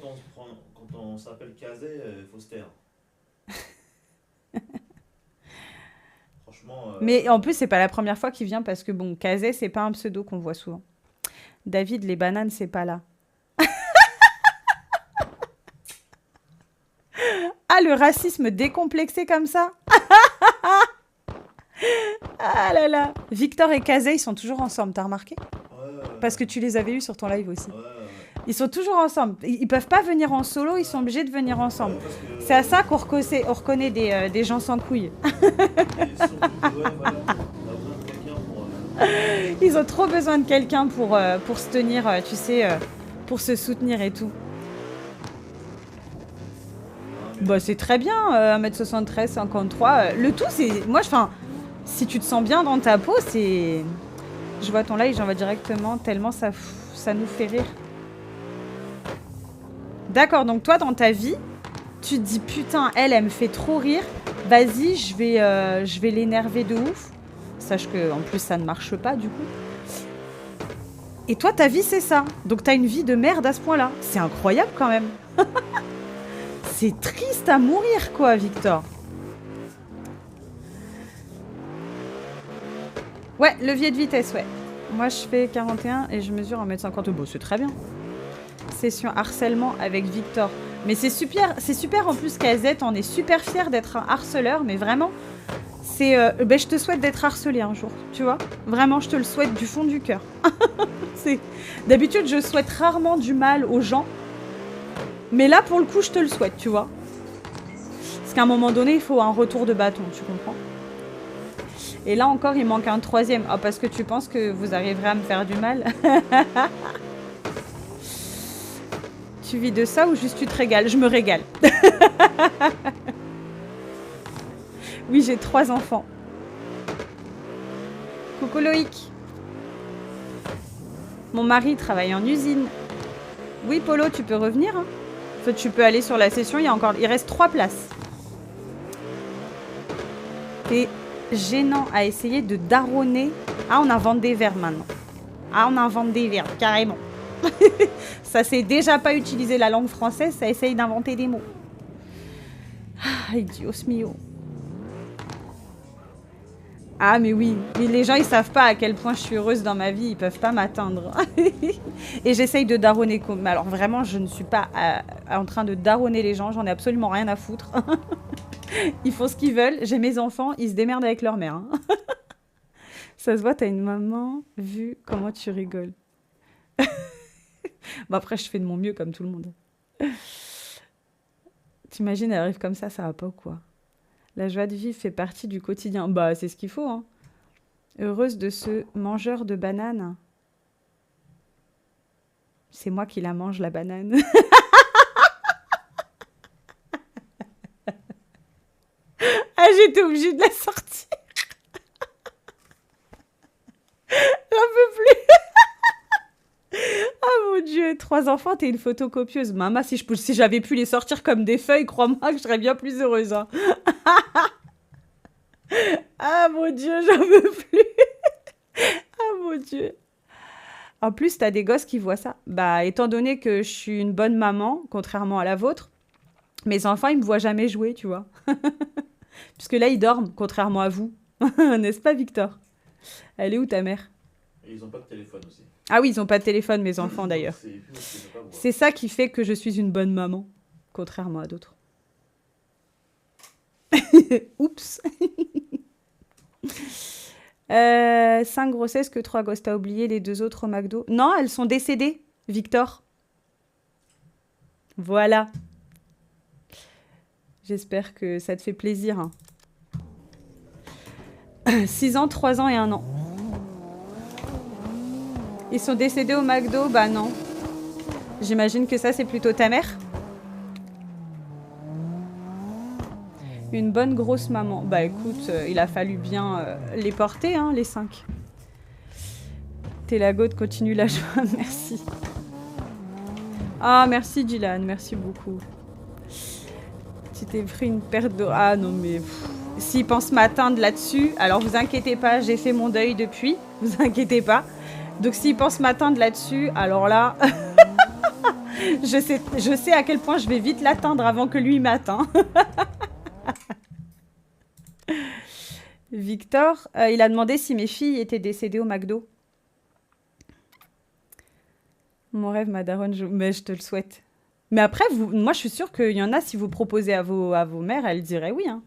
[SPEAKER 2] on s'appelle Kazé, il faut se taire. Franchement.
[SPEAKER 1] Mais en plus, c'est pas la première fois qu'il vient parce que bon, Kazé, c'est pas un pseudo qu'on voit souvent. David, les bananes, c'est pas là. Ah, le racisme décomplexé comme ça. Ah là là. Victor et Kazé, ils sont toujours ensemble, t'as remarqué? Parce que tu les avais eus sur ton live aussi. Ils sont toujours ensemble. Ils peuvent pas venir en solo, ils sont obligés de venir ensemble. C'est à ça qu'on reconnaît des gens sans couilles. Ils ont trop besoin de quelqu'un pour se tenir, tu sais, pour se soutenir et tout. Bah c'est très bien, 1m73, 53. Le tout, c'est... Moi, enfin, si tu te sens bien dans ta peau, c'est... Je vois ton live, j'en vais directement, tellement ça nous fait rire. D'accord, donc toi, dans ta vie, tu te dis, putain, elle me fait trop rire. Vas-y, je vais l'énerver de ouf. Sache que en plus, ça ne marche pas, du coup. Et toi, ta vie, c'est ça. Donc, t'as une vie de merde à ce point-là. C'est incroyable, quand même. C'est triste à mourir, quoi, Victor. Ouais, levier de vitesse, ouais. Moi, je fais 41 et je mesure 1m50. Bon, c'est très bien. Session harcèlement avec Victor. Mais c'est super en plus KZ, on est super fiers d'être un harceleur, mais vraiment, c'est... je te souhaite d'être harcelé un jour, tu vois. Vraiment, je te le souhaite du fond du cœur. D'habitude, je souhaite rarement du mal aux gens, mais là, pour le coup, je te le souhaite, tu vois. Parce qu'à un moment donné, il faut un retour de bâton, tu comprends? Et là encore, il manque un troisième. Ah, parce que tu penses que vous arriverez à me faire du mal? Tu vis de ça ou juste tu te régales? Je me régale. Oui, j'ai 3 enfants. Coucou Loïc. Mon mari travaille en usine. Oui, Polo, tu peux revenir. Hein. Enfin, tu peux aller sur la session. Il reste 3 places. T'es gênant à essayer de daronner. Ah, on invente des verbes maintenant. Ah, on invente des verbes, carrément. Ça sait déjà pas utiliser la langue française, ça essaye d'inventer des mots. Ah, Dios mio. Ah, mais oui. Mais les gens, ils savent pas à quel point je suis heureuse dans ma vie. Ils peuvent pas m'atteindre. Et j'essaye de daronner. Mais alors, vraiment, je ne suis pas en train de daronner les gens. J'en ai absolument rien à foutre. Ils font ce qu'ils veulent. J'ai mes enfants. Ils se démerdent avec leur mère. Hein. Ça se voit, t'as une maman. Vu comment tu rigoles. Bon, après, je fais de mon mieux comme tout le monde. T'imagines, elle arrive comme ça va pas ou quoi? La joie de vivre fait partie du quotidien. Bah, c'est ce qu'il faut, hein. Heureuse de ce mangeur de bananes. C'est moi qui la mange, la banane. Ah, j'étais obligée de la sortir. J'en peux plus. Oh mon Dieu, 3 enfants, t'es une photocopieuse. Maman, si j'avais pu les sortir comme des feuilles, crois-moi que je serais bien plus heureuse. Hein. Ah mon Dieu, j'en veux plus. Ah mon Dieu. En plus, t'as des gosses qui voient ça. Bah, étant donné que je suis une bonne maman, contrairement à la vôtre, mes enfants, ils me voient jamais jouer, tu vois. Puisque là, ils dorment, contrairement à vous. N'est-ce pas, Victor? Elle est où, ta mère?
[SPEAKER 2] Et ils ont pas de téléphone aussi.
[SPEAKER 1] Ah oui, ils ont pas de téléphone, mes enfants, d'ailleurs. C'est ça qui fait que je suis une bonne maman, contrairement à d'autres. Oups. 5 grossesses que 3 gosses. T'as oublié les 2 autres au McDo? Non, elles sont décédées, Victor. Voilà. J'espère que ça te fait plaisir. Hein. 6 ans, 3 ans et 1 an. Ils sont décédés au McDo? Bah non. J'imagine que ça, c'est plutôt ta mère? Une bonne grosse maman. Bah écoute, il a fallu bien les porter, hein, les 5. T'es la goutte, continue la joie, merci. Ah, merci Dylan, merci beaucoup. Tu t'es pris une perte de... Ah non mais... S'ils pensent m'atteindre là-dessus, alors vous inquiétez pas, j'ai fait mon deuil depuis, vous inquiétez pas. Donc s'ils pensent m'atteindre là-dessus, alors là... je sais à quel point je vais vite l'atteindre avant que lui m'atteint. Victor, il a demandé si mes filles étaient décédées au McDo. Mon rêve, ma daronne, mais je te le souhaite. Mais après, moi, je suis sûre qu'il y en a, si vous proposez à vos mères, elles diraient oui. Hein.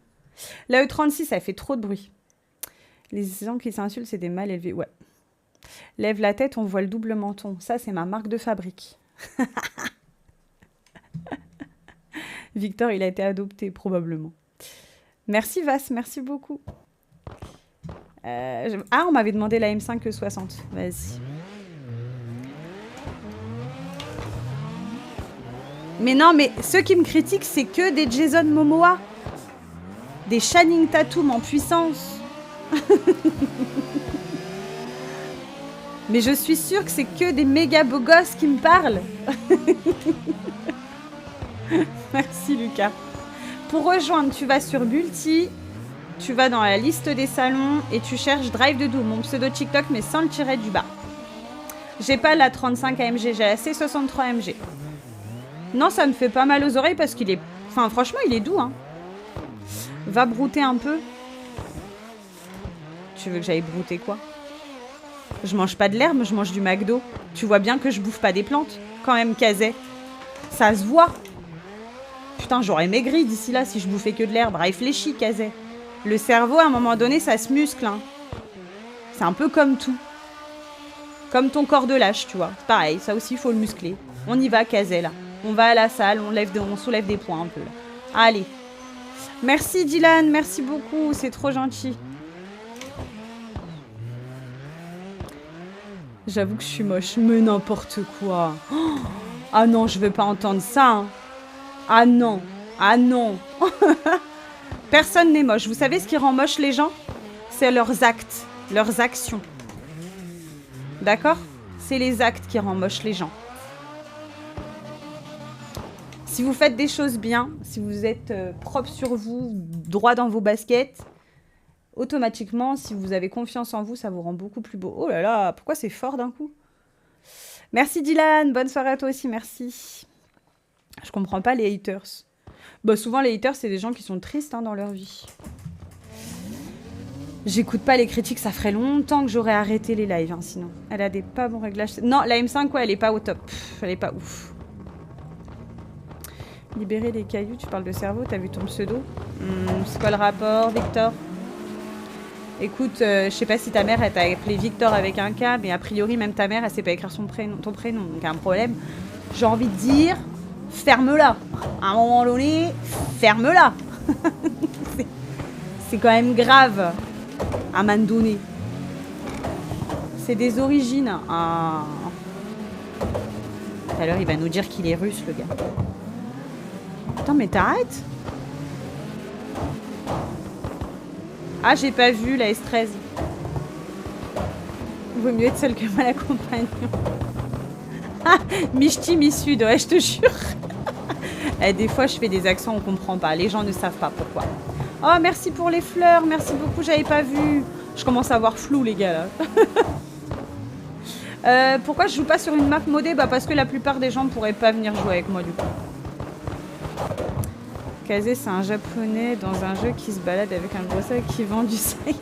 [SPEAKER 1] La E36, ça fait trop de bruit. Les gens qui s'insultent, c'est des mal élevés. Ouais. Lève la tête, on voit le double menton. Ça, c'est ma marque de fabrique. Victor, il a été adopté, probablement. Merci, Vas, merci beaucoup. Ah, on m'avait demandé la M5 60. Vas-y. Mais non, mais ceux qui me critiquent, c'est que des Jason Momoa. Des Channing Tatum en puissance. Mais je suis sûre que c'est que des méga beaux gosses qui me parlent. Merci, Lucas. Pour rejoindre, tu vas sur Multi, tu vas dans la liste des salons et tu cherches Drive de Doom, mon pseudo TikTok, mais sans le tiret du bas. J'ai pas la 35 AMG, j'ai la C63 AMG. Non, ça me fait pas mal aux oreilles parce qu'il est... Enfin, franchement, il est doux, hein. Va brouter un peu. Tu veux que j'aille brouter quoi? Je mange pas de l'herbe, je mange du McDo. Tu vois bien que je bouffe pas des plantes. Quand même, Kazé. Ça se voit. Putain, j'aurais maigri d'ici là si je bouffais que de l'herbe. Réfléchis, Kazé. Le cerveau, à un moment donné, ça se muscle. Hein. C'est un peu comme tout. Comme ton corps de lâche, tu vois. Pareil, ça aussi, il faut le muscler. On y va, Kazé, là. On va à la salle, on soulève des poids un peu, là. Allez. Merci, Dylan. Merci beaucoup. C'est trop gentil. J'avoue que je suis moche. Mais n'importe quoi. Oh, ah non, je veux pas entendre ça. Hein. Ah non. Ah non. Personne n'est moche. Vous savez ce qui rend moche les gens? C'est leurs actes, leurs actions. D'accord? C'est les actes qui rendent moche les gens. Si vous faites des choses bien, si vous êtes propre sur vous, droit dans vos baskets, automatiquement, si vous avez confiance en vous, ça vous rend beaucoup plus beau. Oh là là, pourquoi c'est fort d'un coup? Merci Dylan, bonne soirée à toi aussi, merci. Je comprends pas les haters. Bah, souvent les haters, c'est des gens qui sont tristes hein, dans leur vie. J'écoute pas les critiques, ça ferait longtemps que j'aurais arrêté les lives, hein, sinon. Elle a des pas bons réglages. Non, la M5, ouais, elle est pas au top. Elle est pas ouf. Libérer les cailloux, tu parles de cerveau, t'as vu ton pseudo? C'est quoi le rapport, Victor? Écoute, je sais pas si ta mère, elle t'a appelé Victor avec un K, mais a priori, même ta mère, elle sait pas écrire ton prénom. Donc, il y a un problème. J'ai envie de dire, ferme-la. À un moment donné, ferme-la. C'est quand même grave. À un moment donné. C'est des origines. Ah. Tout à l'heure, il va nous dire qu'il est russe, le gars. Attends, mais t'arrêtes? Ah, j'ai pas vu la S13. Vaut mieux être seul que mal accompagné. Ah, mi-ch'ti, mi-sud, ouais, je te jure. Eh, des fois, je fais des accents, on comprend pas. Les gens ne savent pas pourquoi. Oh, merci pour les fleurs, merci beaucoup, j'avais pas vu. Je commence à avoir flou, les gars, là. Pourquoi je joue pas sur une map modée? Bah, parce que la plupart des gens pourraient pas venir jouer avec moi, du coup. Kazé, c'est un japonais dans un jeu qui se balade avec un gros sac qui vend du sac.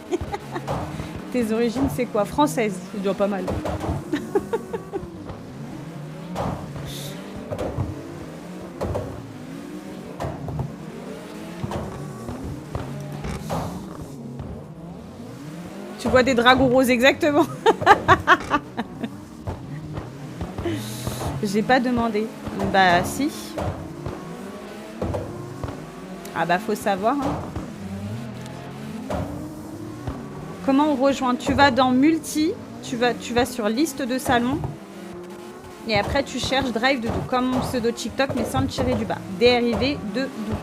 [SPEAKER 1] Tes origines, c'est quoi? Française, c'est déjà pas mal. Tu vois des dragons roses, exactement. J'ai pas demandé. Bah si. Ah bah faut savoir. Hein. Comment on rejoint? Tu vas dans multi, tu vas sur liste de salon. Et après tu cherches drive de doux. Comme mon pseudo TikTok mais sans le tirer du bas. Dérivé de doux.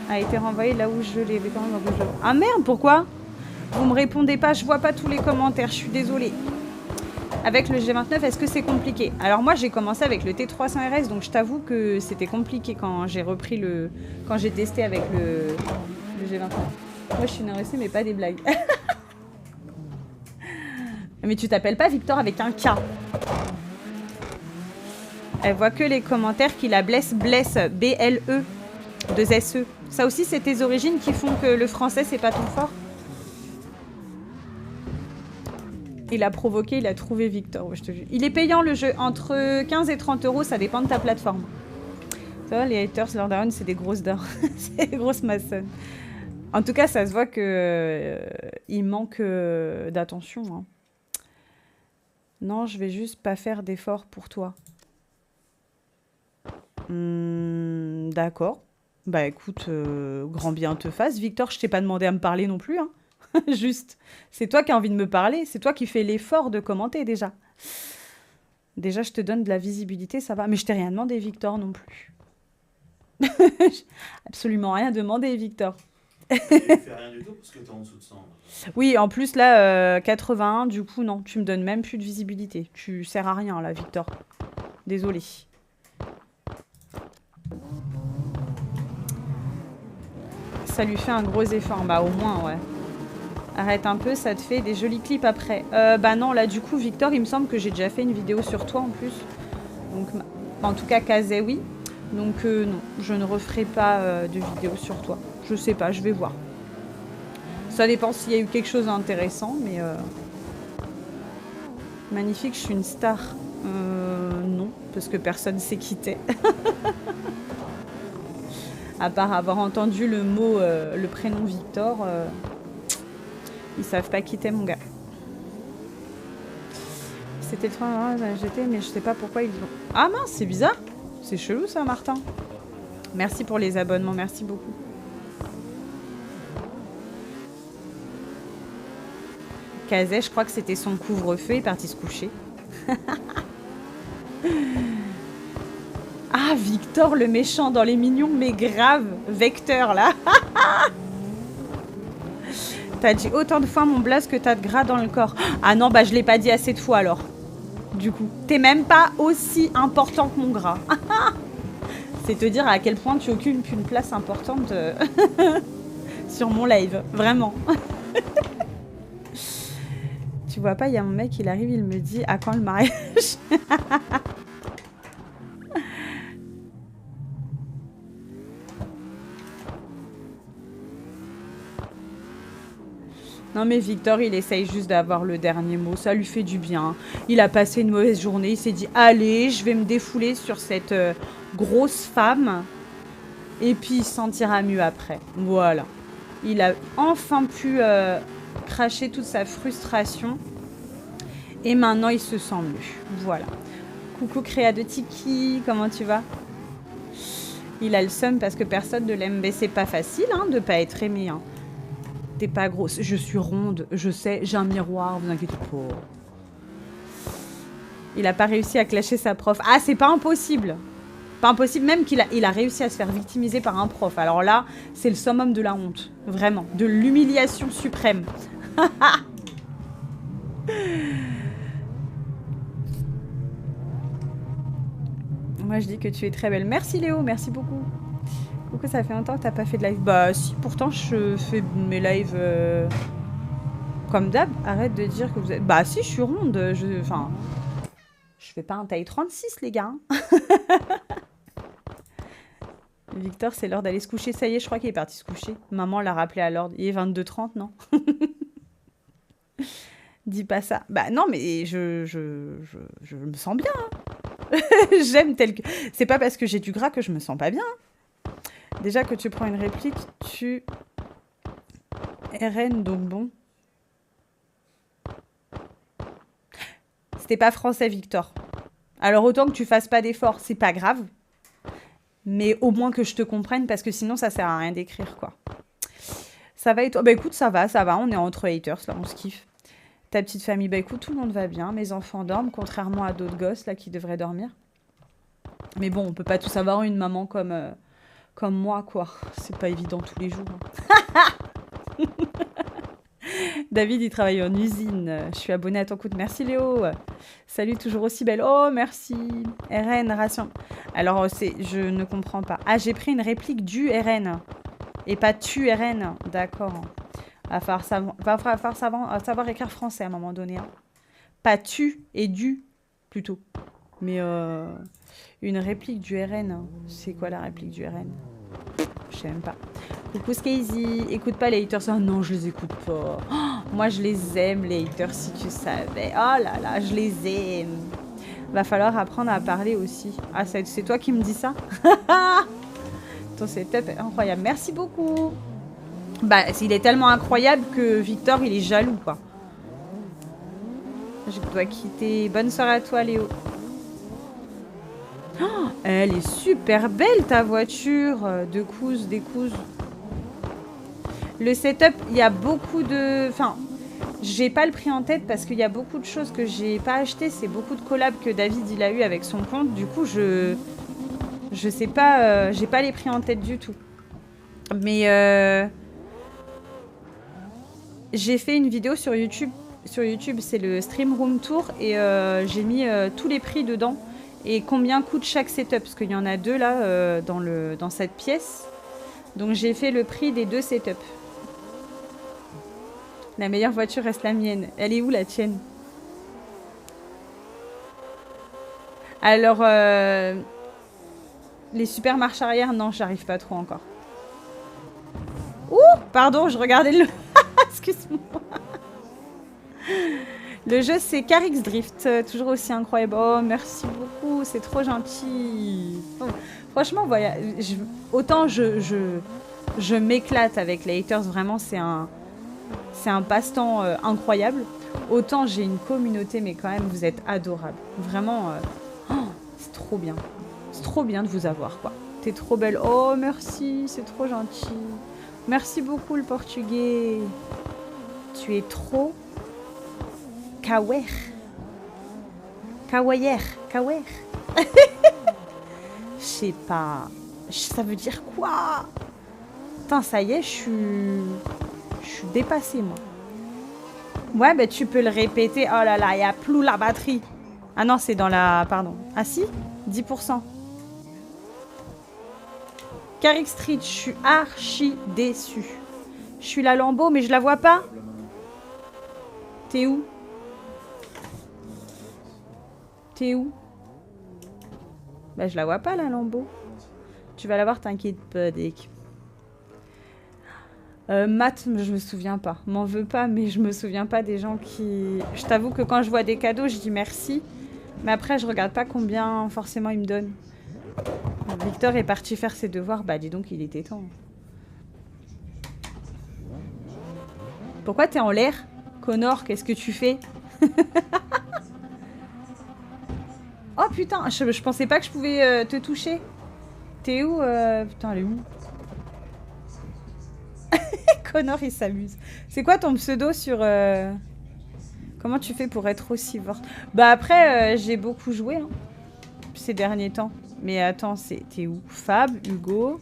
[SPEAKER 1] A été renvoyé là où je l'ai. Ah merde, pourquoi? Vous me répondez pas, je vois pas tous les commentaires, je suis désolée. Avec le G29, est-ce que c'est compliqué? Alors moi j'ai commencé avec le T300 RS, donc je t'avoue que c'était compliqué quand j'ai repris le... Quand j'ai testé avec le G29. Moi je suis une RSC mais pas des blagues. Mais tu t'appelles pas Victor avec un K. Elle voit que les commentaires qui la blessent, B-L-E, 2 S-E. Ça aussi c'est tes origines qui font que le français c'est pas ton fort? Il a provoqué, il a trouvé Victor, ouais, je te jure. Il est payant le jeu, entre 15 et 30 €, ça dépend de ta plateforme. Ça va, les haters, leurs darons, c'est des grosses darons. C'est des grosses maçonnes. En tout cas, ça se voit que il manque d'attention. Hein. Non, je vais juste pas faire d'efforts pour toi. D'accord. Bah écoute, grand bien te fasse. Victor, je t'ai pas demandé à me parler non plus, hein. Juste, c'est toi qui as envie de me parler, c'est toi qui fais l'effort de commenter déjà. Déjà, je te donne de la visibilité, ça va. Mais je t'ai rien demandé, Victor, non plus. Absolument rien demandé, Victor.
[SPEAKER 2] Tu fais rien du tout parce que t'es en dessous de 100.
[SPEAKER 1] Oui, en plus, là, 81, du coup, non, tu me donnes même plus de visibilité. Tu sers à rien, là, Victor. Désolé. Ça lui fait un gros effort, bah au moins, ouais. Arrête un peu, ça te fait des jolis clips après. Bah non, là du coup, Victor, il me semble que j'ai déjà fait une vidéo sur toi en plus. Donc, en tout cas, Kazé, oui. Donc non, je ne referai pas de vidéo sur toi. Je sais pas, je vais voir. Ça dépend s'il y a eu quelque chose d'intéressant, mais... Magnifique, je suis une star. Non, parce que personne s'est quitté. À part avoir entendu le mot, le prénom Victor... Ils savent pas quitter mon gars. C'était le train, j'étais, mais je sais pas pourquoi ils ont... Ah mince, c'est bizarre. C'est chelou ça, Martin. Merci pour les abonnements, merci beaucoup. Kazé, je crois que c'était son couvre-feu, il est parti se coucher. Ah, Victor, le méchant dans les mignons, mais grave. Vecteur, là. T'as dit autant de fois mon blaze que t'as de gras dans le corps. Ah non, bah je l'ai pas dit assez de fois alors. Du coup, t'es même pas aussi important que mon gras. C'est te dire à quel point tu occupes une place importante sur mon live. Vraiment. Tu vois pas, il y a mon mec, il arrive, il me dit à quand le mariage. Non mais Victor, il essaye juste d'avoir le dernier mot, ça lui fait du bien. Il a passé une mauvaise journée, il s'est dit « Allez, je vais me défouler sur cette grosse femme. » Et puis il se sentira mieux après. Voilà. Il a enfin pu cracher toute sa frustration. Et maintenant, il se sent mieux. Voilà. Coucou Créa de Tiki, comment tu vas? Il a le seum parce que personne ne l'aime. Mais c'est pas facile hein, de pas être aimé. Hein. T'es pas grosse, je suis ronde, je sais, j'ai un miroir, vous inquiétez pas. Il a pas réussi à clasher sa prof. Ah, c'est pas impossible. Pas impossible, même qu'il a réussi à se faire victimiser par un prof. Alors là, c'est le summum de la honte. Vraiment, de l'humiliation suprême. Moi, je dis que tu es très belle. Merci Léo, merci beaucoup. Coucou, ça fait longtemps que t'as pas fait de live. Bah si, pourtant je fais mes lives comme d'hab. Arrête de dire que vous êtes... Bah si, je suis ronde. Enfin, je fais pas un taille 36 les gars. Victor, c'est l'heure d'aller se coucher. Ça y est, je crois qu'il est parti se coucher. Maman l'a rappelé à l'ordre. Il est 22h30, non? Dis pas ça. Bah non, mais je me sens bien. Hein. J'aime tel que... C'est pas parce que j'ai du gras que je me sens pas bien. Déjà que tu prends une réplique, tu RN, donc bon. C'était pas français, Victor. Alors autant que tu fasses pas d'efforts, c'est pas grave. Mais au moins que je te comprenne, parce que sinon ça sert à rien d'écrire, quoi. Ça va et toi? Bah écoute, ça va, on est entre haters, là, on se kiffe. Ta petite famille, bah écoute, tout le monde va bien, mes enfants dorment, contrairement à d'autres gosses, là, qui devraient dormir. Mais bon, on peut pas tous avoir une maman comme moi, quoi. C'est pas évident tous les jours. Hein. David, il travaille en usine. Je suis abonnée à ton compte. Merci Léo. Salut, toujours aussi belle. Oh, merci. RN, ration. Alors, je ne comprends pas. Ah, j'ai pris une réplique du RN. Et pas tu RN. D'accord. Va falloir savoir écrire français à un moment donné. Hein. Pas tu et du, plutôt. Mais une réplique du RN. C'est quoi la réplique du RN? Je sais même pas. Coucou Skazy, écoute pas les haters. Oh non, je les écoute pas. Oh, moi, je les aime, les haters, si tu savais. Oh là là, je les aime. Va falloir apprendre à parler aussi. Ah, c'est toi qui me dis ça? Ton setup est incroyable. Merci beaucoup. Bah, il est tellement incroyable que Victor, il est jaloux, quoi. Je dois quitter. Bonne soirée à toi, Léo. Oh, elle est super belle, ta voiture. De couses, des couses. Le setup, il y a beaucoup de... Enfin, j'ai pas le prix en tête parce qu'il y a beaucoup de choses que j'ai pas achetées. C'est beaucoup de collabs que David, il a eu avec son compte. Du coup, je sais pas... j'ai pas les prix en tête du tout. Mais... j'ai fait une vidéo sur YouTube. Sur YouTube, c'est le Stream Room Tour. Et j'ai mis tous les prix dedans. Et combien coûte chaque setup. Parce qu'il y en a deux, là, dans cette pièce. Donc, j'ai fait le prix des 2 setups. La meilleure voiture reste la mienne. Elle est où, la tienne? Alors, les super marches arrière, non, j'arrive pas trop encore. Ouh, pardon, je regardais le... Excuse-moi. Le jeu, c'est Carix Drift. Toujours aussi incroyable. Oh, merci beaucoup. C'est trop gentil. Oh, franchement, voilà, autant je m'éclate avec les haters. Vraiment, c'est un passe-temps incroyable. Autant j'ai une communauté, mais quand même, vous êtes adorables. Vraiment, c'est trop bien. C'est trop bien de vous avoir, quoi. T'es trop belle. Oh, merci, c'est trop gentil. Merci beaucoup, le portugais. Tu es trop... Kawer. Kawayer. Kawer. Je sais pas. Ça veut dire quoi? Putain, ça y est, je suis dépassée, moi. Ouais, bah tu peux le répéter. Oh là là, il n'y a plus la batterie. Ah non, c'est dans la... Pardon. Ah si 10%. Carrick Street, je suis archi déçue. Je suis la Lambo, mais je la vois pas. T'es où? T'es où? Bah je la vois pas, la Lambo. Tu vas la voir, t'inquiète pas, Dick. Matt, je me souviens pas. M'en veux pas, mais je me souviens pas des gens qui... Je t'avoue que quand je vois des cadeaux, je dis merci. Mais après, je regarde pas combien forcément ils me donnent. Victor est parti faire ses devoirs. Bah dis donc, il était temps. Pourquoi t'es en l'air? Connor, qu'est-ce que tu fais? Oh putain, je pensais pas que je pouvais te toucher. T'es où? Putain, elle est où? Connor, il s'amuse. C'est quoi ton pseudo sur... Comment tu fais pour être aussi forte? Bah après, j'ai beaucoup joué hein, ces derniers temps. Mais attends, t'es où? Fab, Hugo.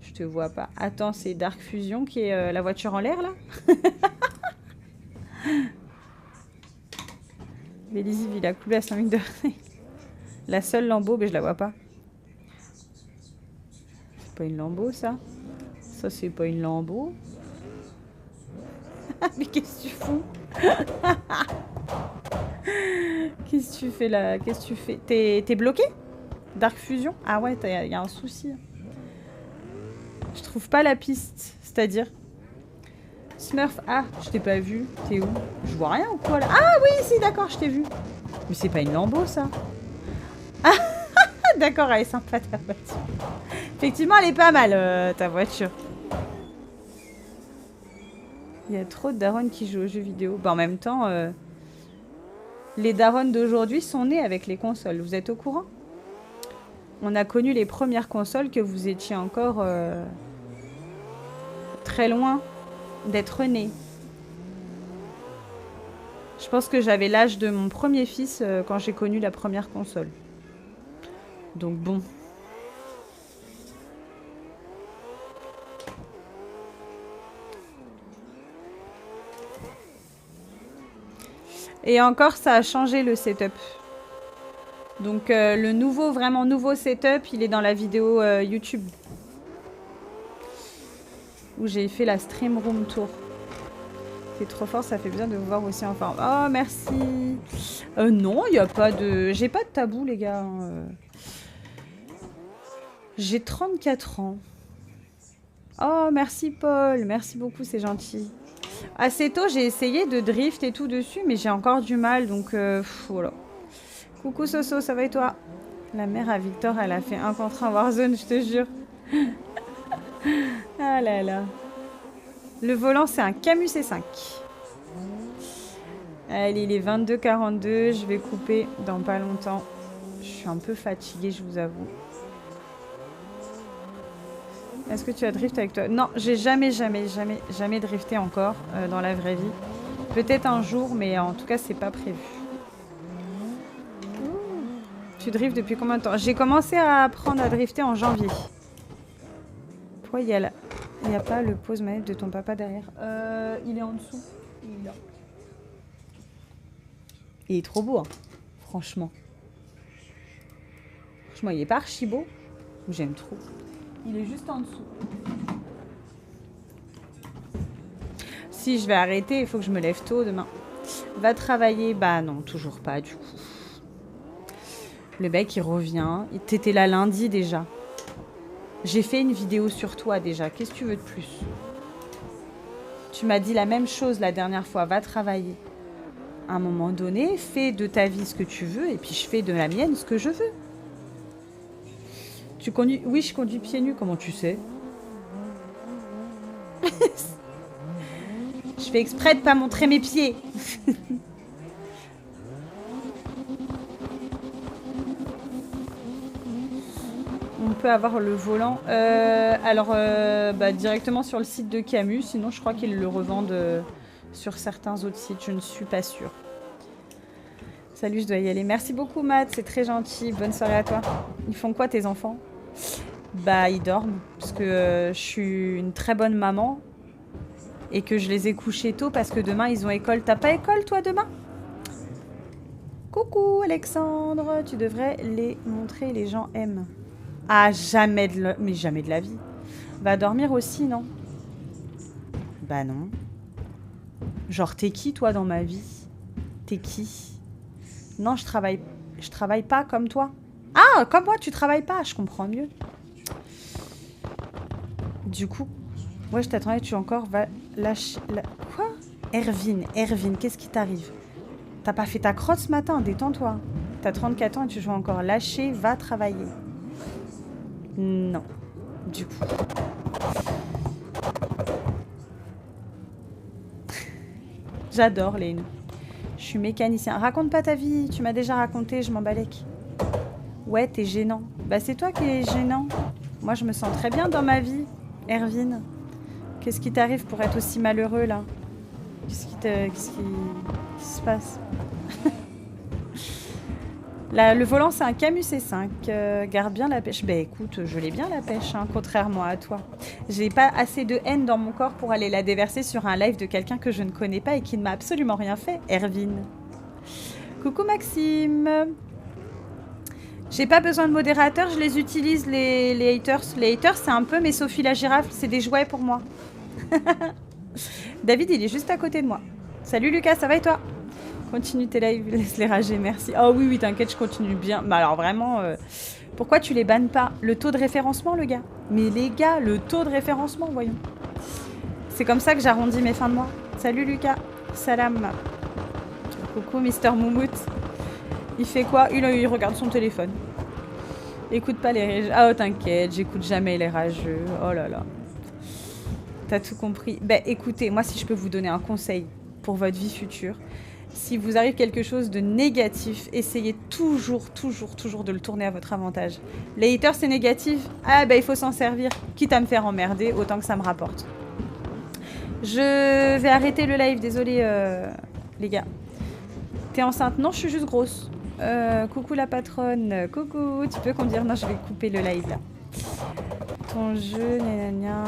[SPEAKER 1] Je te vois pas. Attends, c'est Dark Fusion qui est la voiture en l'air, là? Vélizy Villa, coulée à 5 minutes de... La seule Lambo, mais je la vois pas. C'est pas une Lambo, ça? Ça, c'est pas une Lambo. Mais qu'est-ce que tu fous? Qu'est-ce que tu fais là? Qu'est-ce que tu fais? T'es bloqué? Dark Fusion? Ah ouais, y a un souci. Je trouve pas la piste. C'est-à-dire? Smurf, ah, je t'ai pas vu. T'es où? Je vois rien ou quoi là? Ah oui, si, d'accord, je t'ai vu. Mais c'est pas une Lambo, ça. Ah, d'accord, elle est sympa ta voiture. Effectivement, elle est pas mal, ta voiture. Il y a trop de darons qui jouent aux jeux vidéo. Bah, en même temps, Les darons d'aujourd'hui sont nés avec les consoles. Vous êtes au courant? On a connu les premières consoles que vous étiez encore très loin d'être nés. Je pense que j'avais l'âge de mon premier fils quand j'ai connu la première console. Donc bon. Et encore, ça a changé le setup. Donc le nouveau, vraiment nouveau setup, il est dans la vidéo YouTube. Où j'ai fait la stream room tour. C'est trop fort, ça fait bien de vous voir aussi en forme. Oh, merci. Non, il n'y a pas de... J'ai pas de tabou, les gars. J'ai 34 ans. Oh, merci Paul. Merci beaucoup, c'est gentil. Assez tôt, j'ai essayé de drift et tout dessus, mais j'ai encore du mal, donc voilà. Coucou Soso, ça va et toi? La mère à Victor, elle a fait un contre un Warzone, je te jure. Ah là là. Le volant, c'est un Camus C5. Allez, il est 22h42, je vais couper dans pas longtemps. Je suis un peu fatiguée, je vous avoue. Est-ce que tu as drift avec toi? Non, j'ai jamais drifté encore dans la vraie vie. Peut-être un jour, mais en tout cas, c'est pas prévu. Tu driftes depuis combien de temps? J'ai commencé à apprendre à drifter en janvier. Pourquoi il y a pas le pose manette de ton papa derrière? Il est en dessous. Il est là. Il est trop beau, hein. Franchement. Franchement, il est pas archi beau. J'aime trop. Il est juste en dessous. Si je vais arrêter, il faut que je me lève tôt demain. Va travailler. Bah non, toujours pas du coup. Le mec, il revient. T'étais là lundi déjà. J'ai fait une vidéo sur toi déjà. Qu'est-ce que tu veux de plus? Tu m'as dit la même chose la dernière fois. Va travailler. À un moment donné, fais de ta vie ce que tu veux et puis je fais de la mienne ce que je veux. Tu conduis? Oui, je conduis pieds nus. Comment tu sais? Je fais exprès de pas montrer mes pieds. On peut avoir le volant. Directement sur le site de Camus. Sinon, je crois qu'ils le revendent sur certains autres sites. Je ne suis pas sûre. Salut, je dois y aller. Merci beaucoup, Matt. C'est très gentil. Bonne soirée à toi. Ils font quoi, tes enfants? Bah, ils dorment. Parce que je suis une très bonne maman. Et que je les ai couchés tôt parce que demain, ils ont école. T'as pas école, toi, demain? Coucou, Alexandre. Tu devrais les montrer. Les gens aiment. Ah, jamais mais jamais de la vie. Va dormir aussi, non? Bah non. Genre, t'es qui, toi, dans ma vie? T'es qui? Non, je travaille pas comme toi. Ah, comme moi, tu travailles pas. Je comprends mieux. Du coup, ouais, je t'attendais, tu encore vas lâcher... Quoi? Erwin, qu'est-ce qui t'arrive? T'as pas fait ta crotte ce matin? Détends-toi. T'as 34 ans et tu joues encore. Lâcher, va travailler. Non. Du coup. J'adore les... Je suis mécanicien. Raconte pas ta vie. Tu m'as déjà raconté, je m'en balèque. Ouais, t'es gênant. Bah, c'est toi qui es gênant. Moi, je me sens très bien dans ma vie, Erwin. Qu'est-ce qui t'arrive pour être aussi malheureux, là? Qu'est-ce qui se passe? Le volant, c'est un Camus C5. Garde bien la pêche. Ben écoute, je l'ai bien la pêche, hein, contrairement à toi. J'ai pas assez de haine dans mon corps pour aller la déverser sur un live de quelqu'un que je ne connais pas et qui ne m'a absolument rien fait, Erwin. Coucou Maxime. J'ai pas besoin de modérateur, je les utilise, les haters. Les haters, c'est un peu mes Sophie la girafe, c'est des jouets pour moi. David, il est juste à côté de moi. Salut Lucas, ça va et toi? Continue tes lives, laisse-les rager, merci. Oh oui, t'inquiète, je continue bien. Mais alors vraiment, pourquoi tu les bannes pas? Le taux de référencement, le gars. Mais les gars, le taux de référencement, voyons. C'est comme ça que j'arrondis mes fins de mois. Salut Lucas, salam. Coucou Mister Moumout. Il fait quoi? Il regarde son téléphone. Écoute pas les rageux. Ah oh, t'inquiète, j'écoute jamais les rageux. Oh là là. T'as tout compris. Ben écoutez, moi si je peux vous donner un conseil pour votre vie future, Si vous arrive quelque chose de négatif, essayez toujours de le tourner à votre avantage. Les haters, c'est négatif. Ah bah il faut s'en servir. Quitte à me faire emmerder, autant que ça me rapporte. Je vais arrêter le live, désolé les gars. T'es enceinte? Non, je suis juste grosse. Coucou la patronne. Coucou, tu peux conduire? Non, je vais couper le live là. Ton jeu, gna gna gna.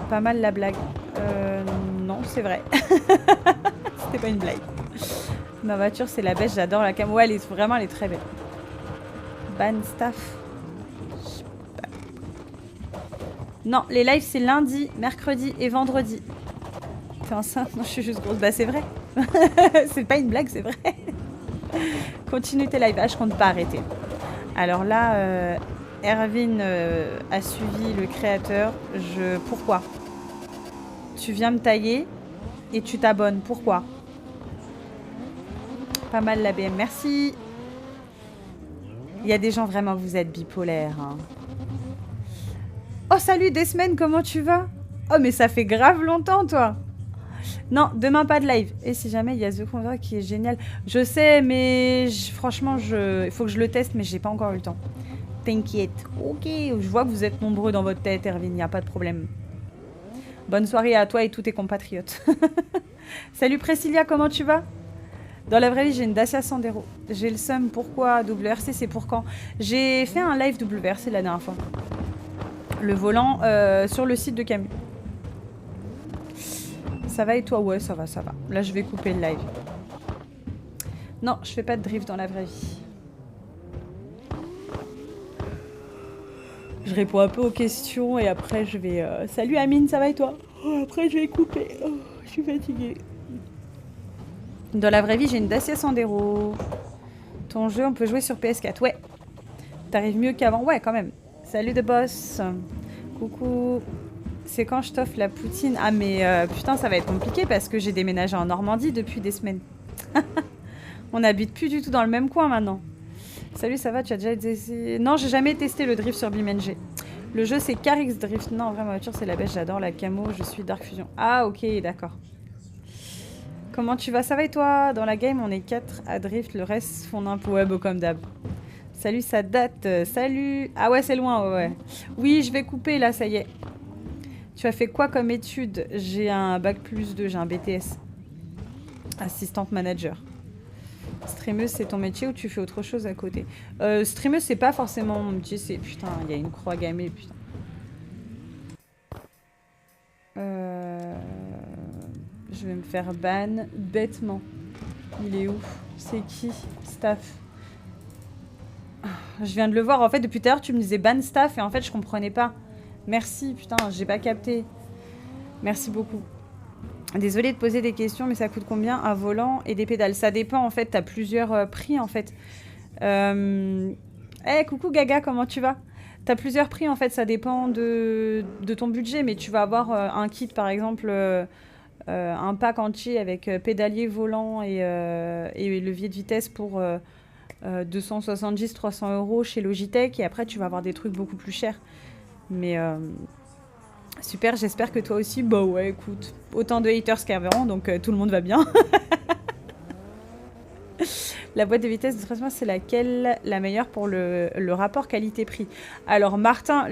[SPEAKER 1] Pas mal la blague. Non, c'est vrai. C'était pas une blague. Ma voiture, c'est la beige, j'adore la cam. Ouais, elle est très belle. Ban staff. Non, les lives, c'est lundi, mercredi et vendredi. T'es enceinte? Non, je suis juste grosse. Bah, c'est vrai. C'est pas une blague, c'est vrai. Continue tes lives. Ah, je compte pas arrêter. Alors là, Erwin a suivi le créateur. Pourquoi? Tu viens me tailler et tu t'abonnes. Pourquoi? Pas mal la BM. Merci. Il y a des gens vraiment, vous êtes bipolaires. Hein. Oh, salut Desmen, comment tu vas? Oh, mais ça fait grave longtemps, toi. Non, demain, pas de live. Et si jamais, il y a The Convert qui est génial. Je sais, mais franchement, il faut que je le teste, mais j'ai pas encore eu le temps. T'inquiète. Ok, je vois que vous êtes nombreux dans votre tête, Erwin, il n'y a pas de problème. Bonne soirée à toi et tous tes compatriotes. Salut Priscilla, comment tu vas? Dans la vraie vie, j'ai une Dacia Sandero. J'ai le seum. Pourquoi? WRC, c'est pour quand? J'ai fait un live WRC la dernière fois. Le volant sur le site de Camus. Ça va et toi? Ouais, ça va, ça va. Là, je vais couper le live. Non, je fais pas de drift dans la vraie vie. Je réponds un peu aux questions et après, je vais... Salut Amine, ça va et toi? Après, je vais couper. Oh, je suis fatiguée. Dans la vraie vie, j'ai une Dacia Sandero. Ton jeu, on peut jouer sur PS4. Ouais. T'arrives mieux qu'avant? Ouais, quand même. Salut de boss. Coucou. C'est quand je t'offre la poutine? Ah mais putain, ça va être compliqué parce que j'ai déménagé en Normandie depuis des semaines. On n'habite plus du tout dans le même coin maintenant. Salut, ça va? Tu as déjà essayé? Non, j'ai jamais testé le drift sur BeamNG. Le jeu, c'est Carix Drift. Non, en vrai, ma voiture, c'est la beige. J'adore la camo. Je suis Dark Fusion. Ah, ok, d'accord. Comment tu vas? Ça va et toi? Dans la game, on est 4 à drift. Le reste font un peu web comme d'hab. Salut, ça date. Salut. Ah ouais, c'est loin, ouais. Oui, je vais couper, là, ça y est. Tu as fait quoi comme étude? J'ai un bac+2, j'ai un BTS. Assistante manager. Streameuse, c'est ton métier ou tu fais autre chose à côté? Streameuse, c'est pas forcément mon métier, c'est... Putain, il y a une croix gammée, putain. Je vais me faire ban bêtement. Il est où? C'est qui? Staff. Je viens de le voir. En fait, depuis tout à l'heure, tu me disais ban staff et en fait, je comprenais pas. Merci, putain, j'ai pas capté. Merci beaucoup. Désolée de poser des questions, mais ça coûte combien un volant et des pédales? Ça dépend, en fait, t'as plusieurs prix, en fait. Hey, coucou Gaga, comment tu vas? T'as plusieurs prix, en fait, ça dépend de ton budget, mais tu vas avoir un kit, par exemple, un pack entier avec pédalier, volant et levier de vitesse pour 270-300 € chez Logitech, et après, tu vas avoir des trucs beaucoup plus chers. Mais super, j'espère que toi aussi. Bah ouais, écoute, autant de haters qu'avant, donc tout le monde va bien. La boîte de vitesse de traitement, c'est laquelle la meilleure pour le rapport qualité-prix? Alors Martin,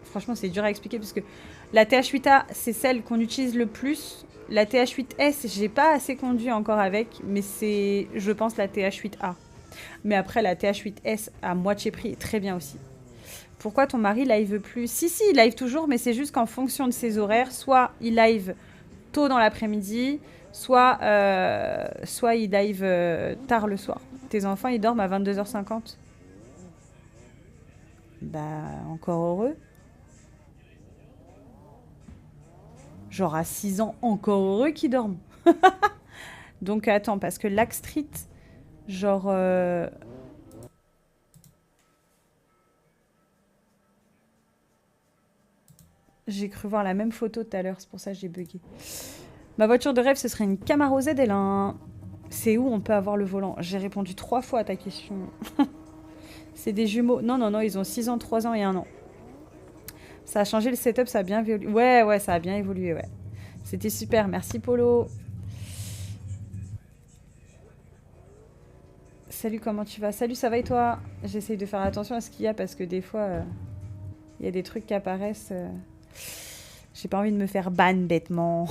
[SPEAKER 1] franchement c'est dur à expliquer parce que la TH8A, c'est celle qu'on utilise le plus. La TH8S, j'ai pas assez conduit encore avec, mais c'est, je pense, la TH8A. Mais après, la TH8S à moitié prix est très bien aussi. Pourquoi ton mari live plus? Si, il live toujours, mais c'est juste qu'en fonction de ses horaires, soit il live tôt dans l'après-midi, soit il live tard le soir. Tes enfants, ils dorment à 22h50? Bah, encore heureux. Genre à 6 ans, encore heureux qu'ils dorment. Donc attends, parce que Lac Street, genre... J'ai cru voir la même photo tout à l'heure, c'est pour ça que j'ai bugué. Ma voiture de rêve, ce serait une Camaro ZL1. C'est où on peut avoir le volant? J'ai répondu 3 fois à ta question. C'est des jumeaux. Non, ils ont 6 ans, 3 ans et 1 an. Ça a changé le setup, ça a bien évolué. Ouais, ça a bien évolué, ouais. C'était super, merci Polo. Salut, comment tu vas? Salut, ça va et toi? J'essaye de faire attention à ce qu'il y a parce que des fois, il y a des trucs qui apparaissent. J'ai pas envie de me faire ban bêtement.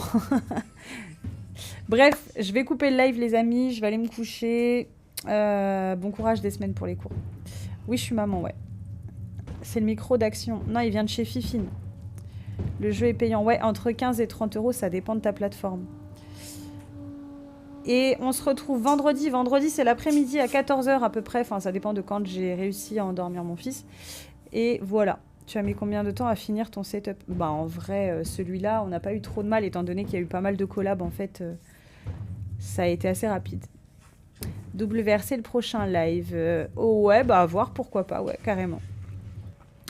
[SPEAKER 1] Bref, je vais couper le live, les amis. Je vais aller me coucher. Bon courage des semaines pour les cours. Oui, je suis maman, ouais. C'est le micro d'Action. Non, il vient de chez Fifine. Le jeu est payant. Ouais, entre 15 et 30 euros, ça dépend de ta plateforme. Et on se retrouve vendredi. Vendredi, c'est l'après-midi à 14 h à peu près. Enfin, ça dépend de quand j'ai réussi à endormir mon fils. Et voilà. Tu as mis combien de temps à finir ton setup? Bah, en vrai, celui-là, on n'a pas eu trop de mal, étant donné qu'il y a eu pas mal de collabs. En fait, ça a été assez rapide. WRC, le prochain live. Oh ouais, bah à voir, pourquoi pas, ouais, carrément.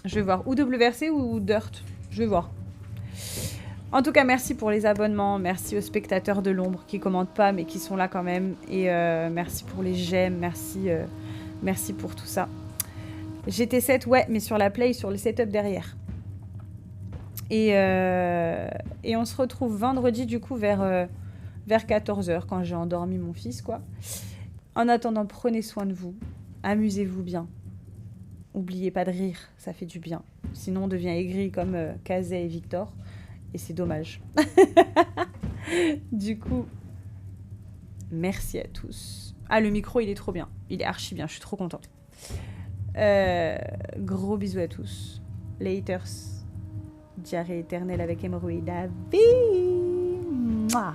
[SPEAKER 1] Je vais voir. Ou WRC ou Dirt. Je vais voir. En tout cas, merci pour les abonnements. Merci aux spectateurs de l'ombre qui commentent pas, mais qui sont là quand même. Et merci pour les j'aime. Merci pour tout ça. GT7, ouais, mais sur la play, sur le setup derrière. Et on se retrouve vendredi, du coup, vers 14 h, quand j'ai endormi mon fils, quoi. En attendant, prenez soin de vous. Amusez-vous bien. Oubliez pas de rire, ça fait du bien. Sinon, on devient aigri comme Kazé et Victor. Et c'est dommage. Du coup, merci à tous. Ah, le micro, il est trop bien. Il est archi bien, je suis trop contente. Gros bisous à tous. Laters. Diarrhée éternelle avec hémorroïde à vie. Mouah.